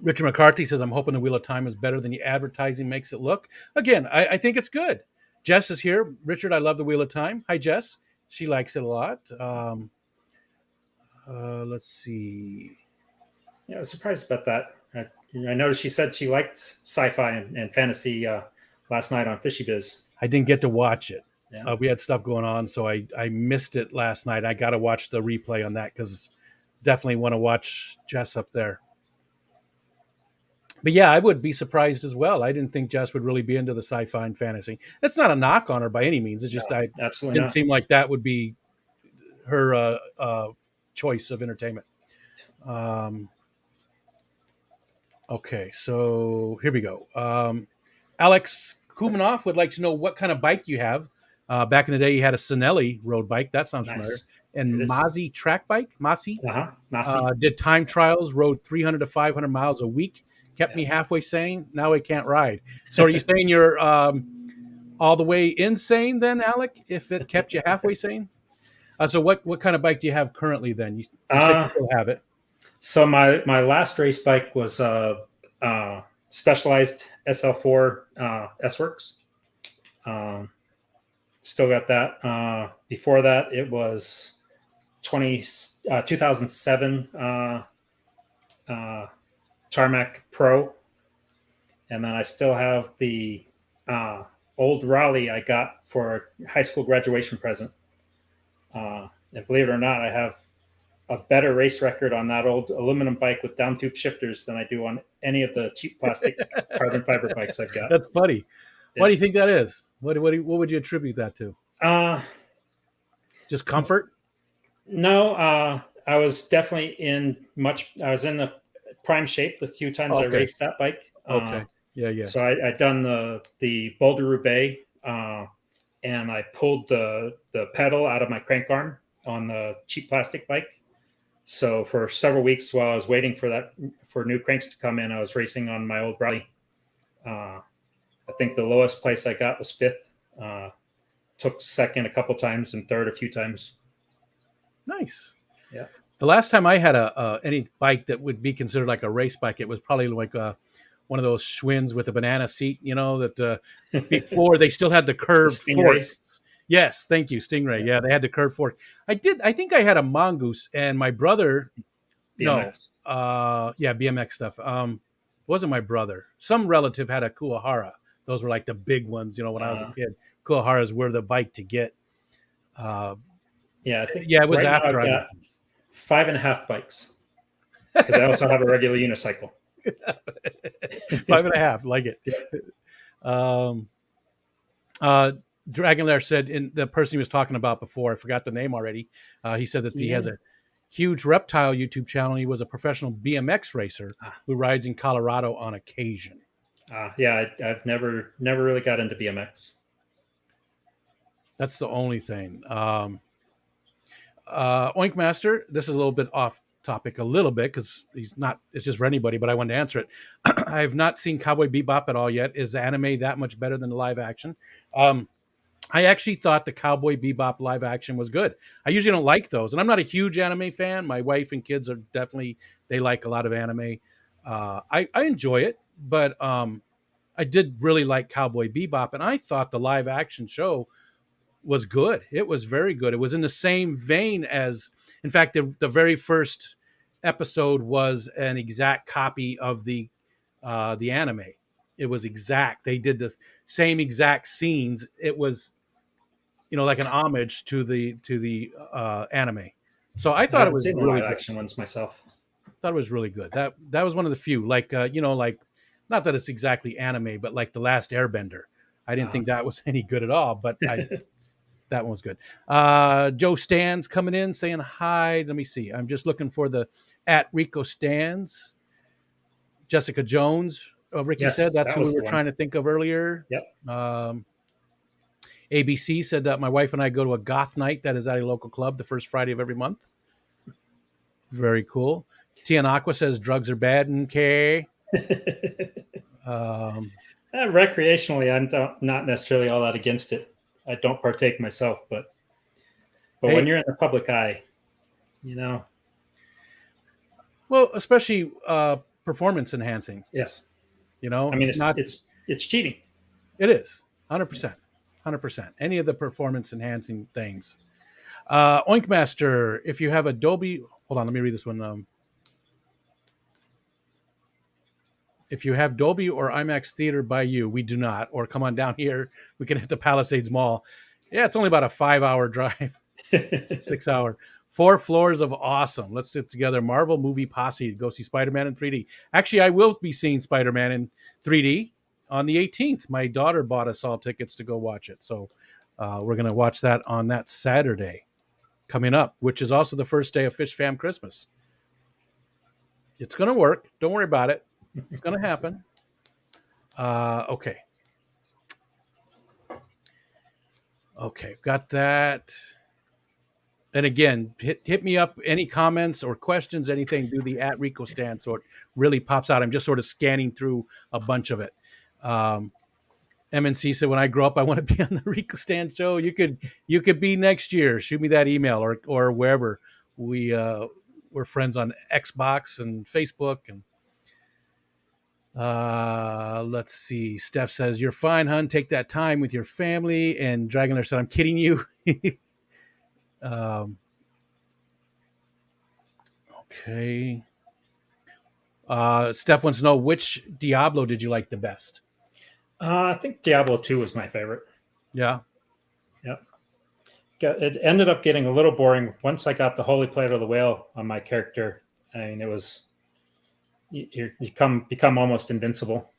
Speaker 1: Richard McCarthy says, "I'm hoping the Wheel of Time is better than the advertising makes it look." Again, I think it's good. Jess is here. Richard, I love the Wheel of Time. Hi, Jess. She likes it a lot. Let's see.
Speaker 2: Yeah, I was surprised about that. I noticed she said she liked sci-fi and fantasy last night on Fishy Biz.
Speaker 1: I didn't get to watch it.
Speaker 2: Yeah.
Speaker 1: We had stuff going on, so I missed it last night. I got to watch the replay on that because definitely want to watch Jess up there. But yeah, I would be surprised as well. I didn't think Jess would really be into the sci-fi and fantasy. That's not a knock on her by any means. It's just
Speaker 2: No,
Speaker 1: I
Speaker 2: absolutely
Speaker 1: didn't
Speaker 2: not.
Speaker 1: seem like that would be her choice of entertainment. Okay, so here we go. Alex Kumanoff would like to know what kind of bike you have. Back in the day, you had a Sinelli road bike. That sounds familiar.
Speaker 2: Nice.
Speaker 1: And
Speaker 2: It is.
Speaker 1: Mozzie track bike. Masi
Speaker 2: Nasi.
Speaker 1: did time trials, rode 300 to 500 miles a week. Kept me halfway sane. Now I can't ride. So are you saying you're all the way insane then, Alec, if it kept you halfway sane? So what kind of bike do you have currently then? You said you still have it.
Speaker 2: So my last race bike was Specialized SL4 S-Works. Still got that. Before that, it was 2007 Tarmac Pro. And then I still have the old Raleigh I got for a high school graduation present. And believe it or not, I have a better race record on that old aluminum bike with down tube shifters than I do on any of the cheap plastic carbon fiber bikes I've got.
Speaker 1: That's funny.
Speaker 2: Yeah.
Speaker 1: Why do you think that is? What would you attribute that to? Just comfort?
Speaker 2: No, I was definitely I was in the prime shape the few times I raced that bike.
Speaker 1: Okay. Yeah.
Speaker 2: So I'd done the Boulder Roubaix, and I pulled the pedal out of my crank arm on the cheap plastic bike. So for several weeks while I was waiting for new cranks to come in, I was racing on my old Raleigh. I think the lowest place I got was 5th. Took second a couple times and third a few times.
Speaker 1: Nice.
Speaker 2: Yeah.
Speaker 1: The last time I had any bike that would be considered like a race bike, it was probably like one of those Schwinn's with a banana seat, that before they still had the curved forks. Yes, thank you, Stingray. Yeah, they had the curved fork. I think I had a Mongoose, and my brother.
Speaker 2: BMX.
Speaker 1: No. BMX stuff. Wasn't my brother. Some relative had a Kuwahara. Those were like the big ones, when I was a kid. Kuwaharas were the bike to get.
Speaker 2: I think
Speaker 1: it was
Speaker 2: right
Speaker 1: after
Speaker 2: now I've got 5.5 bikes because I also have a regular unicycle.
Speaker 1: 5.5, like it. Dragon Lair said, in the person he was talking about before, I forgot the name already. He said that he has a huge reptile YouTube channel. He was a professional BMX racer who rides in Colorado on occasion.
Speaker 2: I've never really got into BMX.
Speaker 1: That's the only thing. Oink Master, this is a little bit off topic a little bit because it's just for anybody, but I wanted to answer it. I have not seen Cowboy Bebop at all yet. Is the anime that much better than the live action? I actually thought the Cowboy Bebop live action was good. I usually don't like those, and I'm not a huge anime fan. My wife and kids are definitely, they like a lot of anime. I enjoy it, but I did really like Cowboy Bebop, and I thought the live action show was good. It was very good. It was in the same vein as, in fact, the very first episode was an exact copy of the anime. It was exact. They did the same exact scenes. It was, like an homage to the anime. So I
Speaker 2: I
Speaker 1: thought it
Speaker 2: haven't
Speaker 1: was
Speaker 2: seen the
Speaker 1: really
Speaker 2: live
Speaker 1: good.
Speaker 2: action ones myself.
Speaker 1: Thought it was really good. That was one of the few. Like like not that it's exactly anime, but like the Last Airbender. I didn't
Speaker 2: Uh,
Speaker 1: think that was any good at all, but that one was good. Joe Stans coming in saying hi. Let me see. I'm just looking for the at Rico Stans. Jessica Jones. Ricky said
Speaker 2: yes,
Speaker 1: that's
Speaker 2: that
Speaker 1: who we
Speaker 2: was
Speaker 1: were
Speaker 2: the one.
Speaker 1: trying to think of earlier.
Speaker 2: Yep.
Speaker 1: Um, ABC said that my wife and I go to a goth night that is at a local club the first Friday of every month. Very cool. Tian Aqua says drugs are bad. Okay. Um,
Speaker 2: Recreationally, not necessarily all that against it. I don't partake myself, but when
Speaker 1: hey,
Speaker 2: you're in the public eye, you know,
Speaker 1: well, especially performance enhancing.
Speaker 2: yes. I mean,
Speaker 1: Not
Speaker 2: it's cheating.
Speaker 1: it is 100%, 100%. Any of the performance enhancing things. Oinkmaster, if you have Adobe, hold on, let me read this one. If you have Dolby or IMAX Theater by you, we do not. Or come on down here. We can hit the Palisades Mall. Yeah, it's only about a 5-hour drive, 6 hour. 4 floors of awesome. Let's sit together. Marvel movie posse to go see Spider-Man in 3D. Actually, I will be seeing Spider-Man in 3D on the 18th. My daughter bought us all tickets to go watch it. So we're going to watch that on that Saturday coming up, which is also the first day of Fish Fam Christmas. It's going to work. Don't worry about it. It's going to happen. Okay. Okay, got that. And again, hit me up. Any comments or questions, anything, do the at Rico stand so it really pops out. I'm just sort of scanning through a bunch of it. MNC said, when I grow up, I want to be on the Rico Stand show. You could be next year. Shoot me that email or wherever. We're friends on Xbox and Facebook. And let's see. Steph says, you're fine, hun. Take that time with your family. And Dragoner said, I'm kidding you. um, okay. Steph wants to know, which Diablo did you like the best?
Speaker 2: I think Diablo 2 was my favorite.
Speaker 1: Yeah.
Speaker 2: Yep. It ended up getting a little boring once I got the Holy Plate of the Whale on my character. I mean, it was you become almost invincible.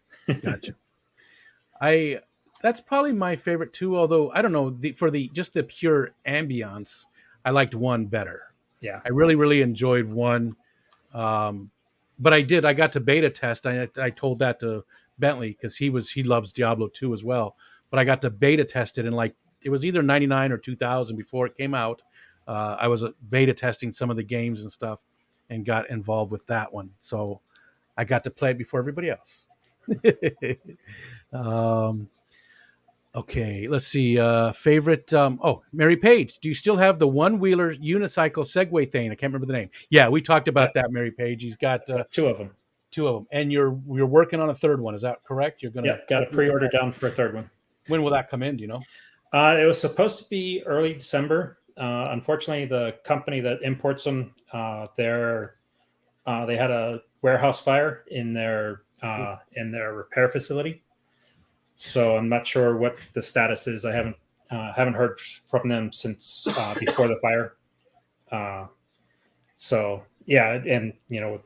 Speaker 1: Gotcha. That's probably my favorite too. Although I don't know, for the just the pure ambiance, I liked one better.
Speaker 2: Yeah.
Speaker 1: I really really enjoyed one, but I got to beta test. I told that to Bentley because he loves Diablo 2 as well. But I got to beta test it, and like it was either 99 or 2000 before it came out. I was beta testing some of the games and stuff, and got involved with that one. So I got to play it before everybody else. um, okay, let's see. Favorite. Mary Page. Do you still have the one wheeler unicycle Segway thing? I can't remember the name. Yeah, we talked about
Speaker 2: Yep.
Speaker 1: that. Mary Page. He's got
Speaker 2: Two of them.
Speaker 1: two of them, and you're working on a third one. Is that correct? You're gonna.
Speaker 2: Yep. Got a pre-order down for a third one.
Speaker 1: When will that come in? Do you know?
Speaker 2: It was supposed to be early December. Unfortunately, the company that imports them, they had a warehouse fire in their repair facility. So I'm not sure what the status is. I haven't heard from them since before the fire. So yeah, and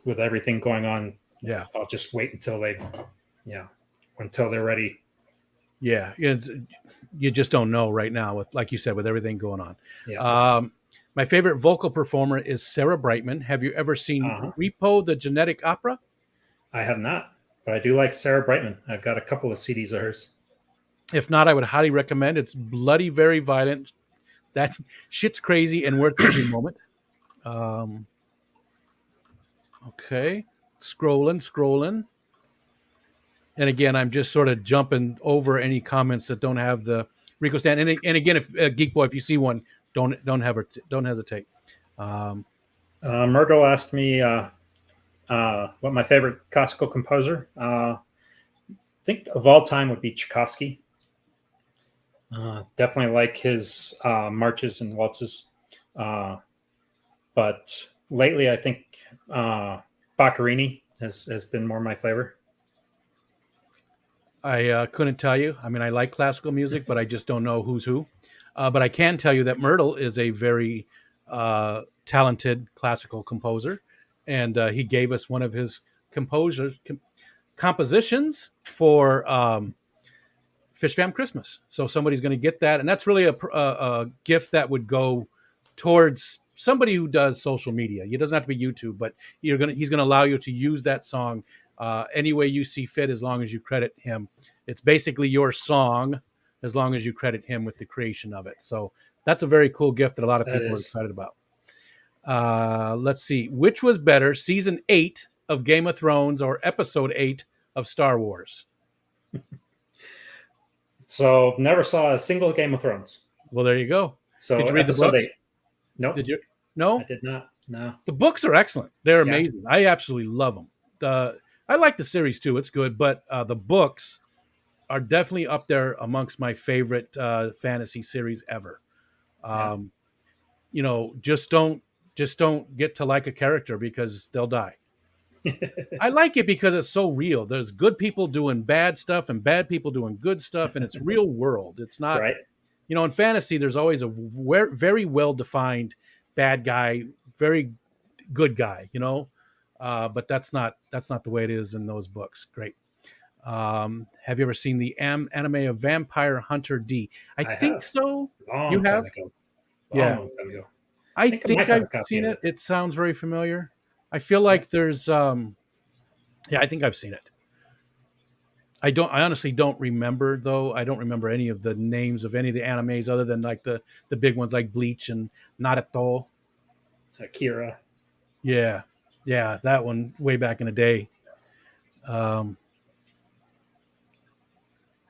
Speaker 2: with everything going on,
Speaker 1: Yeah.
Speaker 2: I'll just wait until until they're ready.
Speaker 1: Yeah. You just don't know right now, with like you said, with everything going on.
Speaker 2: Yeah.
Speaker 1: My favorite vocal performer is Sarah Brightman. Have you ever seen Repo, the Genetic Opera?
Speaker 2: I have not, but I do like Sarah Brightman. I've got a couple of CDs of hers.
Speaker 1: If not, I would highly recommend. It's bloody, very violent. That shit's crazy and worth every moment. Okay, scrolling. And again, I'm just sort of jumping over any comments that don't have the Rico stand. And again, if Geek Boy, if you see one, don't hesitate.
Speaker 2: Myrtle asked me what my favorite classical composer. I think of all time would be Tchaikovsky. Definitely like his marches and waltzes. Uh, but lately, I think Boccherini has been more my flavor.
Speaker 1: I couldn't tell you. I mean, I like classical music, but I just don't know who's who. But I can tell you that Myrtle is a very talented classical composer, and he gave us one of his compositions for Fish Fam Christmas. So somebody's going to get that, and that's really a gift that would go towards somebody who does social media. It doesn't have to be YouTube, but he's going to allow you to use that song any way you see fit, as long as you credit him. It's basically your song, as long as you credit him with the creation of it. So that's a very cool gift that a lot of
Speaker 2: That
Speaker 1: people are
Speaker 2: is.
Speaker 1: excited about. Let's see, which was better, season 8 of Game of Thrones or episode 8 of Star Wars?
Speaker 2: So never saw a single Game of Thrones.
Speaker 1: Well, there you go.
Speaker 2: So
Speaker 1: Did you read the
Speaker 2: episode
Speaker 1: books?
Speaker 2: 8. Nope,
Speaker 1: Did you?
Speaker 2: I
Speaker 1: No,
Speaker 2: did not. No.
Speaker 1: the books are excellent. They're
Speaker 2: Yeah.
Speaker 1: amazing. I absolutely love them. I like the series too. It's good, but the books are definitely up there amongst my favorite fantasy series ever.
Speaker 2: Yeah.
Speaker 1: Um, just don't get to like a character because they'll die. I like it because it's so real. There's good people doing bad stuff and bad people doing good stuff, and it's real world. It's not,
Speaker 2: Right.
Speaker 1: in fantasy, there's always a very well defined bad guy, very good guy, but that's not the way it is in those books. Great. Have you ever seen the anime of Vampire Hunter D? I
Speaker 2: I
Speaker 1: think
Speaker 2: have.
Speaker 1: so. You
Speaker 2: Long
Speaker 1: have?
Speaker 2: time ago.
Speaker 1: Yeah.
Speaker 2: Long time ago.
Speaker 1: I
Speaker 2: think I might
Speaker 1: think
Speaker 2: have a
Speaker 1: I've
Speaker 2: copy
Speaker 1: seen
Speaker 2: of
Speaker 1: it.
Speaker 2: it.
Speaker 1: It sounds very familiar. I feel like there's yeah, I think I've seen it. I honestly don't remember though. I don't remember any of the names of any of the animes other than like the big ones like Bleach and Naruto.
Speaker 2: Akira.
Speaker 1: Yeah. Yeah, that one way back in the day. Um,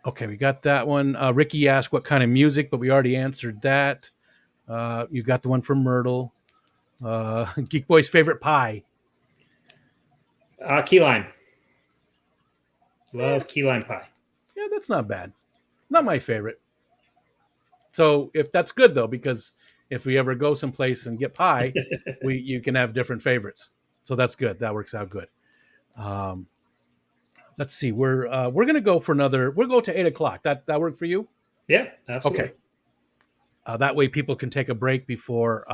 Speaker 1: okay, we got that one. Ricky asked what kind of music, but we already answered that. You got the one from Myrtle. Geek Boy's favorite pie.
Speaker 2: Key lime. Love key lime pie.
Speaker 1: Yeah, that's not bad. Not my favorite. So if that's good though, because if we ever go someplace and get pie, you can have different favorites. So that's good. That works out good. Um, let's see. We're gonna go for another. We'll go to 8 o'clock. That work for you?
Speaker 2: Yeah, absolutely.
Speaker 1: Okay. That way people can take a break before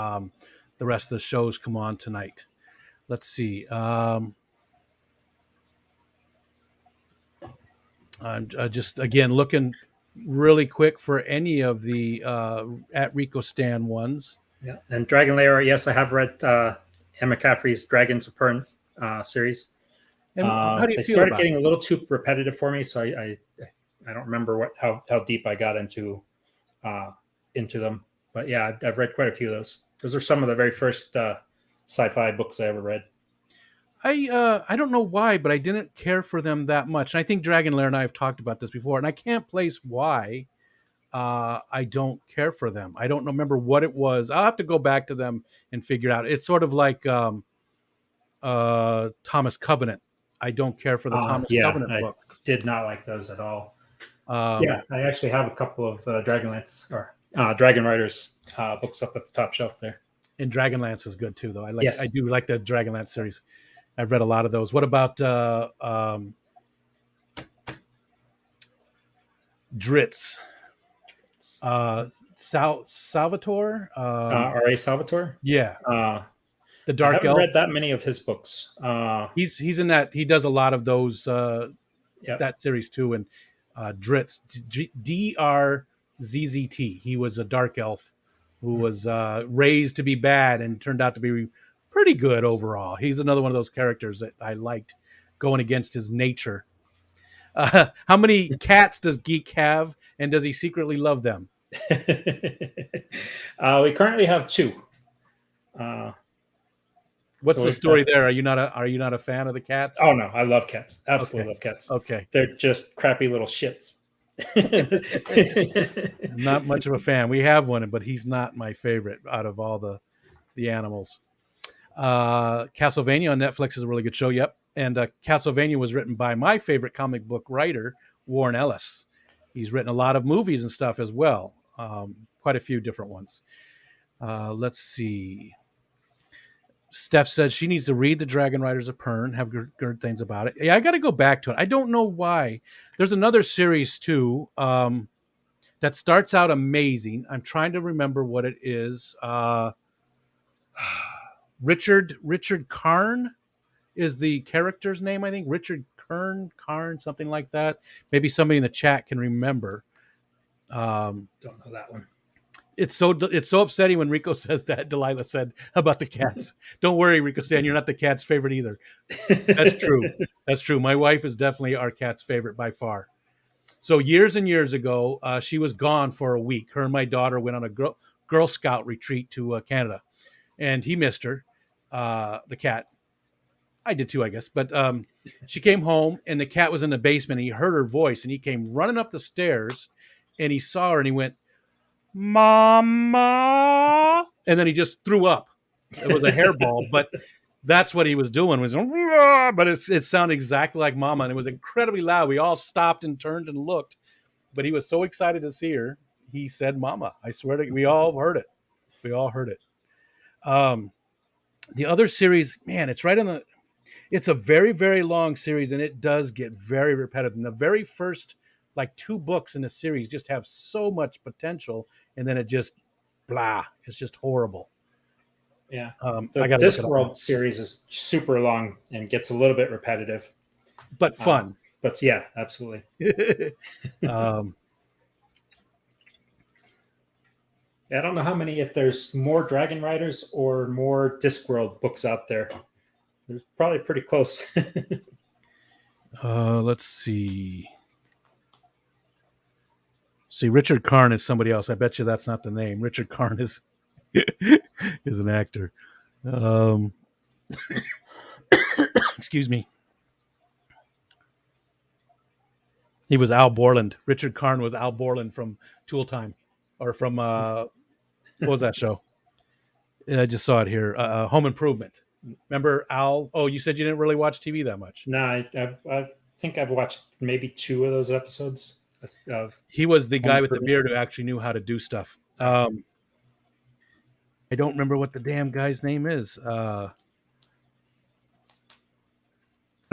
Speaker 1: the rest of the shows come on tonight. Let's see. I'm just again looking really quick for any of the at Rico Stan ones.
Speaker 2: Yeah, and Dragon Lair. Yes, I have read Emma McCaffrey's Dragons of Pern series.
Speaker 1: And how do you
Speaker 2: They
Speaker 1: feel
Speaker 2: started
Speaker 1: about
Speaker 2: getting
Speaker 1: it?
Speaker 2: a little too repetitive for me, so I don't remember how deep I got into them. But yeah, I've read quite a few of those. Those are some of the very first sci-fi books I ever read.
Speaker 1: I don't know why, but I didn't care for them that much. And I think Dragon Lair and I have talked about this before, and I can't place why I don't care for them. I don't remember what it was. I'll have to go back to them and figure it out. It's sort of like Thomas Covenant. I don't care for the Thomas
Speaker 2: Yeah,
Speaker 1: Covenant
Speaker 2: I
Speaker 1: books.
Speaker 2: did not like those at all.
Speaker 1: Um,
Speaker 2: Yeah, I actually have a couple of Dragonlance or Dragon Riders books up at the top shelf there.
Speaker 1: and Dragonlance is good too, though.
Speaker 2: Yes.
Speaker 1: I do like the Dragonlance series. I've read a lot of those. What about Dritz? Salvatore?
Speaker 2: R.A. Salvatore.
Speaker 1: Yeah, the
Speaker 2: I
Speaker 1: Dark
Speaker 2: haven't
Speaker 1: Elf.
Speaker 2: read that many of his books.
Speaker 1: He's in that. He does a lot of those
Speaker 2: Yep.
Speaker 1: that series too. And Dritz, Drzzt. He was a dark elf who was raised to be bad and turned out to be pretty good overall. He's another one of those characters that I liked going against his nature. How many cats does Geek have, and does he secretly love them?
Speaker 2: We currently have 2.
Speaker 1: What's
Speaker 2: So
Speaker 1: the
Speaker 2: we've
Speaker 1: story
Speaker 2: got-
Speaker 1: there? Are you not a fan of the cats?
Speaker 2: Oh no, I love cats. Absolutely
Speaker 1: Okay.
Speaker 2: love cats.
Speaker 1: Okay.
Speaker 2: They're just crappy little shits.
Speaker 1: I'm not much of a fan. We have one, but he's not my favorite out of all the animals. Castlevania on Netflix is a really good show. Yep, and Castlevania was written by my favorite comic book writer, Warren Ellis, He's written a lot of movies and stuff as well. Quite a few different ones. Let's see. Steph says she needs to read The Dragon Riders of Pern, have good things about it. Yeah, I got to go back to it. I don't know why. There's another series too that starts out amazing. I'm trying to remember what it is. Richard Karn is the character's name, I think. Richard Karn, something like that. Maybe somebody in the chat can remember.
Speaker 2: Don't know that one.
Speaker 1: It's so upsetting when Rico says that. Delilah said about the cats. Don't worry, Rico Stan, you're not the cat's favorite either. That's true. That's true. My wife is definitely our cat's favorite by far. So years and years ago, she was gone for a week. Her and my daughter went on a Girl Scout retreat to Canada, and he missed her, the cat. I did too, I guess. But she came home, and the cat was in the basement, and he heard her voice, and he came running up the stairs, and he saw her, and he went, "Mama," and then he just threw up. It was a hairball, but that's what he was doing. But it sounded exactly like Mama, and it was incredibly loud. We all stopped and turned and looked, but he was so excited to see her. He said, "Mama." I swear to you, we all heard it. We all heard it. The other series, man, it's right on the. It's a very, very long series, and it does get very repetitive. And the very first, like 2 books in the series, just have so much potential, and then it just, blah, it's just horrible.
Speaker 2: Yeah,
Speaker 1: I
Speaker 2: the
Speaker 1: got
Speaker 2: Discworld series is super long and gets a little bit repetitive,
Speaker 1: but fun.
Speaker 2: But yeah, absolutely. I don't know how many, if there's more Dragon Riders or more Discworld books out there. There's probably pretty close.
Speaker 1: Let's see. See, Richard Karn is somebody else. I bet you that's not the name. Richard Karn is is an actor. Excuse me. He was Al Borland. Richard Karn was Al Borland from Tool Time, or from what was that show? I just saw it here. Home Improvement. Remember Al? Oh, you said you didn't really watch TV that much.
Speaker 2: No, I think I've watched maybe 2 of those episodes.
Speaker 1: He was the guy with the beard who actually knew how to do stuff. I don't remember what the damn guy's name is. It's going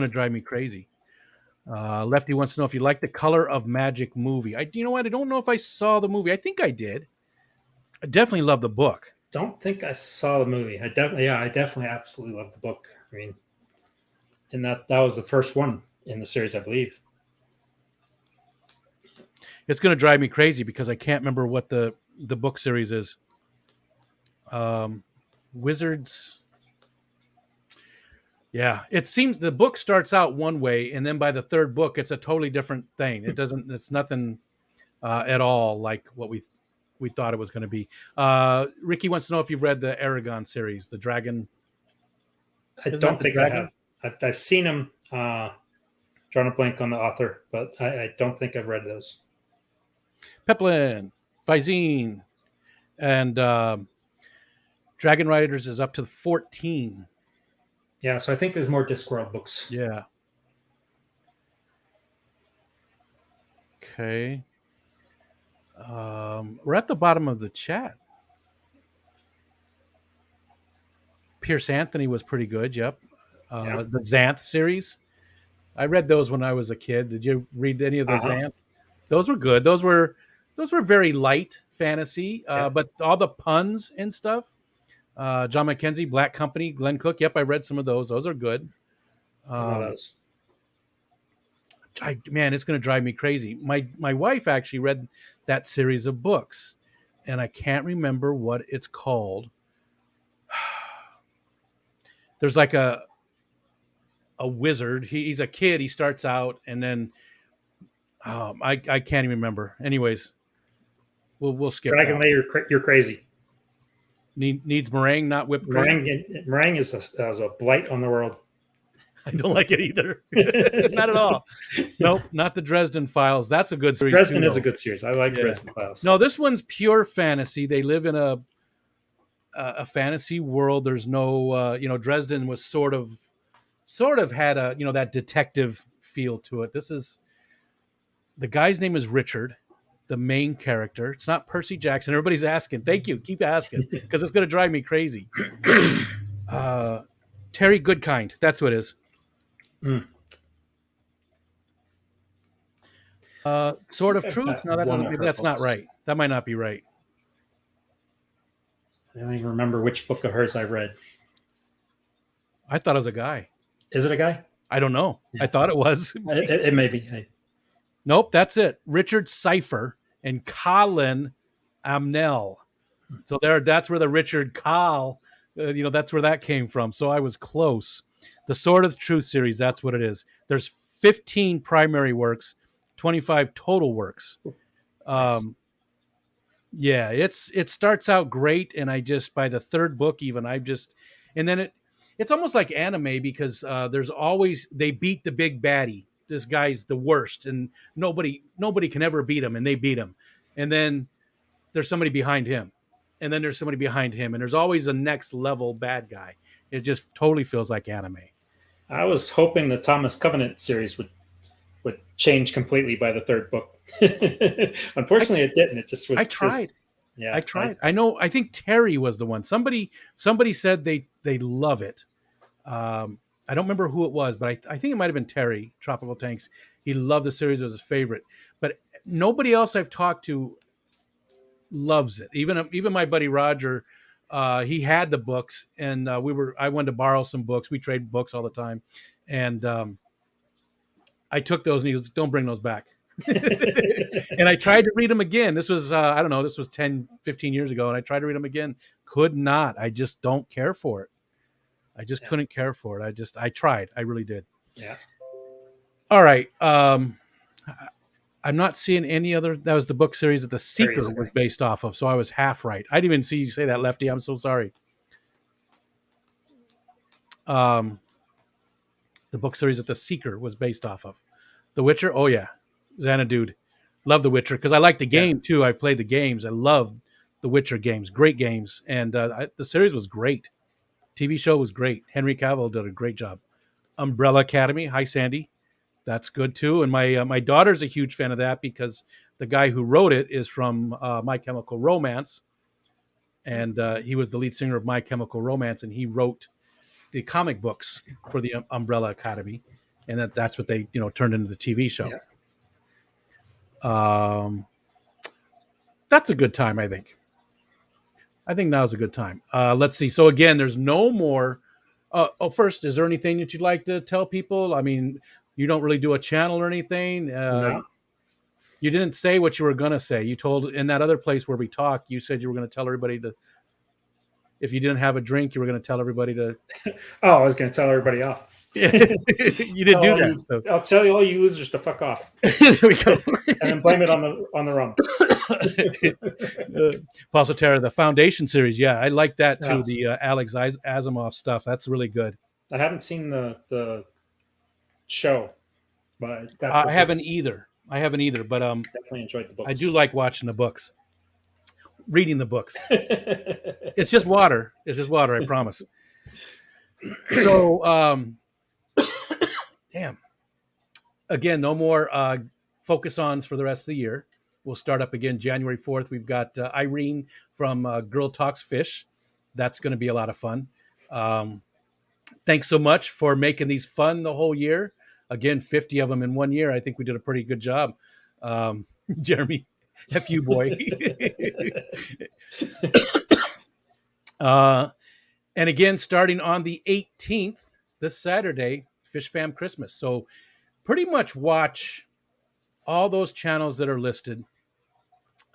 Speaker 1: to drive me crazy. Lefty wants to know if you like the Color of Magic movie. You know what? I don't know if I saw the movie. I think I did. I definitely love the book.
Speaker 2: Don't think I saw the movie. I definitely absolutely love the book. I mean, and that was the first one in the series, I believe.
Speaker 1: It's going to drive me crazy because I can't remember what the book series is. Wizards. Yeah, it seems the book starts out one way, and then by the 3rd book, it's a totally different thing. It's nothing at all like what we thought it was going to be. Ricky wants to know if you've read the Aragon series, the Dragon.
Speaker 2: I don't think I have. I've seen them. Drawing a blank on the author, but I don't think I've read those.
Speaker 1: Peplin, Visine, and Dragon Riders is up to 14.
Speaker 2: Yeah, so I think there's more Discworld books.
Speaker 1: Yeah. Okay. We're at the bottom of the chat. Pierce Anthony was pretty good. Yep. The Xanth series. I read those when I was a kid. Did you read any of the Xanth? Those were good. Those were very light fantasy, but all the puns and stuff. John Mackenzie, Black Company, Glenn Cook. Yep, I read some of those. Those are good.
Speaker 2: Those.
Speaker 1: Man, it's going to drive me crazy. My wife actually read that series of books, and I can't remember what it's called. There's like a wizard. He's a kid. He starts out, and then I can't even remember. Anyways, we'll skip.
Speaker 2: Dragon Layer, you're crazy.
Speaker 1: Needs meringue, not whipped cream.
Speaker 2: Meringue is a blight on the world.
Speaker 1: I don't like it either. Not at all. Nope, not the Dresden Files. That's a good series.
Speaker 2: Dresden is a good series. I like Dresden Files.
Speaker 1: No, this one's pure fantasy. They live in a fantasy world. There's no, Dresden was sort of had a, that detective feel to it. This is The guy's name is Richard, the main character. It's not Percy Jackson. Everybody's asking. Thank you. Keep asking because it's going to drive me crazy. Terry Goodkind. That's what it is.
Speaker 2: Mm.
Speaker 1: Sword of
Speaker 2: I've
Speaker 1: Truth.
Speaker 2: got
Speaker 1: No, that
Speaker 2: one
Speaker 1: doesn't.
Speaker 2: of
Speaker 1: Maybe
Speaker 2: her
Speaker 1: that's not
Speaker 2: books.
Speaker 1: right. That might not be right.
Speaker 2: I don't even remember which book of hers I read.
Speaker 1: I thought it was a guy.
Speaker 2: Is it a guy?
Speaker 1: I don't know.
Speaker 2: Yeah.
Speaker 1: I thought it was.
Speaker 2: It may be.
Speaker 1: Nope, that's it. Richard Cypher and Colin Amnell. So that's where the Richard Call, that's where that came from. So I was close. The Sword of Truth series, that's what it is. There's 15 primary works, 25 total works.
Speaker 2: Nice.
Speaker 1: Yeah, it starts out great, and I just by the third book even and then it's almost like anime because there's always they beat the big baddie. This guy's the worst, and nobody can ever beat him, and they beat him, and then there's somebody behind him, and then there's somebody behind him, and there's always a next level bad guy. It just totally feels like anime.
Speaker 2: I was hoping the Thomas Covenant series would change completely by the third book. Unfortunately, it didn't. It just was.
Speaker 1: I tried.
Speaker 2: Yeah,
Speaker 1: I tried. I know. I think Terry was the one. Somebody said they love it. I don't remember who it was, but I think it might have been Terry Tropical Tanks. He loved the series; it was his favorite. But nobody else I've talked to loves it. Even my buddy Roger, he had the books, and I went to borrow some books. We trade books all the time, and I took those, and he goes, "Don't bring those back." And I tried to read them again. This was I don't know. This was 10, 15 years ago, and I tried to read them again. Could not. I just don't care for it. I just couldn't care for it. I tried. I really did.
Speaker 2: Yeah.
Speaker 1: All right. I'm not seeing any other. That was the book series that The Seeker was based off of. So I was half right. I didn't even see you say that, Lefty. I'm so sorry. The book series that The Seeker was based off of. The Witcher. Oh yeah, Xanadu. Love The Witcher because I like the game too. I've played the games. I love the Witcher games. Great games, and the series was great. TV show was great. Henry Cavill did a great job. Umbrella Academy. Hi, Sandy. That's good too. And my daughter's a huge fan of that because the guy who wrote it is from My Chemical Romance, and he was the lead singer of My Chemical Romance, and he wrote the comic books for the Umbrella Academy, and that's what they turned into the TV show. Yeah. That's a good time, I think. I think now's a good time. Let's see. So again, there's no more. First, is there anything that you'd like to tell people? I mean, you don't really do a channel or anything.
Speaker 2: No.
Speaker 1: You didn't say what you were going to say. You told in that other place where we talked, you said you were going to tell everybody to, if you didn't have a drink, you were going to tell everybody to.
Speaker 2: Oh, I was going to tell everybody off.
Speaker 1: You didn't do that. So.
Speaker 2: I'll tell you all you losers to fuck off.
Speaker 1: There we go.
Speaker 2: And then blame it on the rum.
Speaker 1: Paul Soterra, the Foundation series. Yeah, I like that too. Yes. The Alex Asimov stuff. That's really good.
Speaker 2: I haven't seen the show, but
Speaker 1: I haven't either. But
Speaker 2: definitely enjoyed the books.
Speaker 1: I do like watching the books, reading the books. It's just water. I promise. So, damn. Again, no more focus-ons for the rest of the year. We'll start up again January 4th. We've got Irene from Girl Talks Fish. That's going to be a lot of fun. Thanks so much for making these fun the whole year. Again, 50 of them in 1 year. I think we did a pretty good job. Jeremy, F you, boy. And again, starting on the 18th, this Saturday, Fish Fam Christmas. So pretty much watch all those channels that are listed.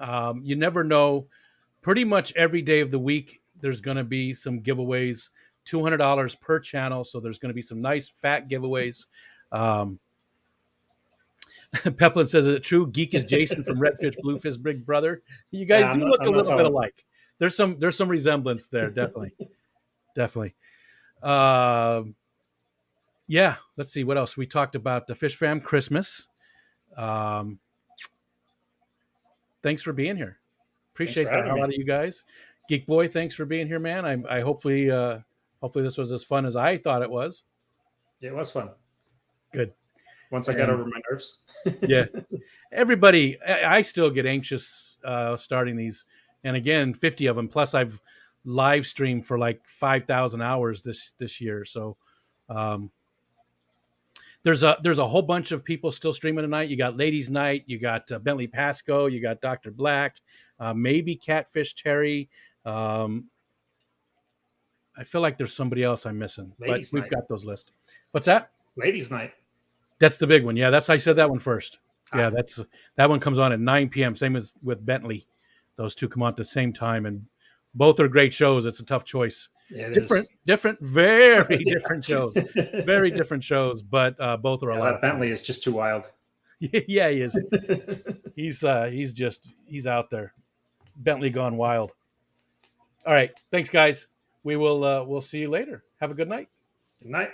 Speaker 1: You never know. Pretty much every day of the week, there's going to be some giveaways, $200 per channel. So there's going to be some nice fat giveaways. Peplin says, is it true? Geek is Jason from Redfish, Bluefish, Big Brother. You guys do look a little bit alike. There's some resemblance there. Definitely. Yeah. Let's see what else we talked about. The Fish Fam Christmas. Thanks for being here. Appreciate that. A lot of you guys. Geek Boy, thanks for being here, man. I hopefully this was as fun as I thought it was.
Speaker 2: Yeah, it was fun.
Speaker 1: Good.
Speaker 2: Once I got
Speaker 1: And
Speaker 2: over my nerves.
Speaker 1: yeah, everybody, I still get anxious starting these. And again, 50 of them. Plus, I've live streamed for like 5,000 hours this year. So um, there's a whole bunch of people still streaming tonight. You got Ladies Night, you got Bentley Pasco, you got Dr. Black, maybe Catfish Terry. Um, I feel like there's somebody else I'm missing, but
Speaker 2: Ladies'
Speaker 1: we've
Speaker 2: night.
Speaker 1: got those lists. What's that?
Speaker 2: Ladies' night.
Speaker 1: That's the big one. Yeah, that's I said that one first. Yeah,
Speaker 2: Ah,
Speaker 1: that one comes on at 9 p.m. Same as with Bentley. Those two come on at the same time, and both are great shows. It's a tough choice.
Speaker 2: it is.
Speaker 1: Different, very
Speaker 2: Yeah.
Speaker 1: different shows. Very different shows, but both are a
Speaker 2: Yeah,
Speaker 1: lot
Speaker 2: that
Speaker 1: of fun.
Speaker 2: Bentley is just too wild.
Speaker 1: Yeah, he is. He's out there. Bentley gone wild. All right, thanks guys. We'll see you later. Have a good night.
Speaker 2: Good night.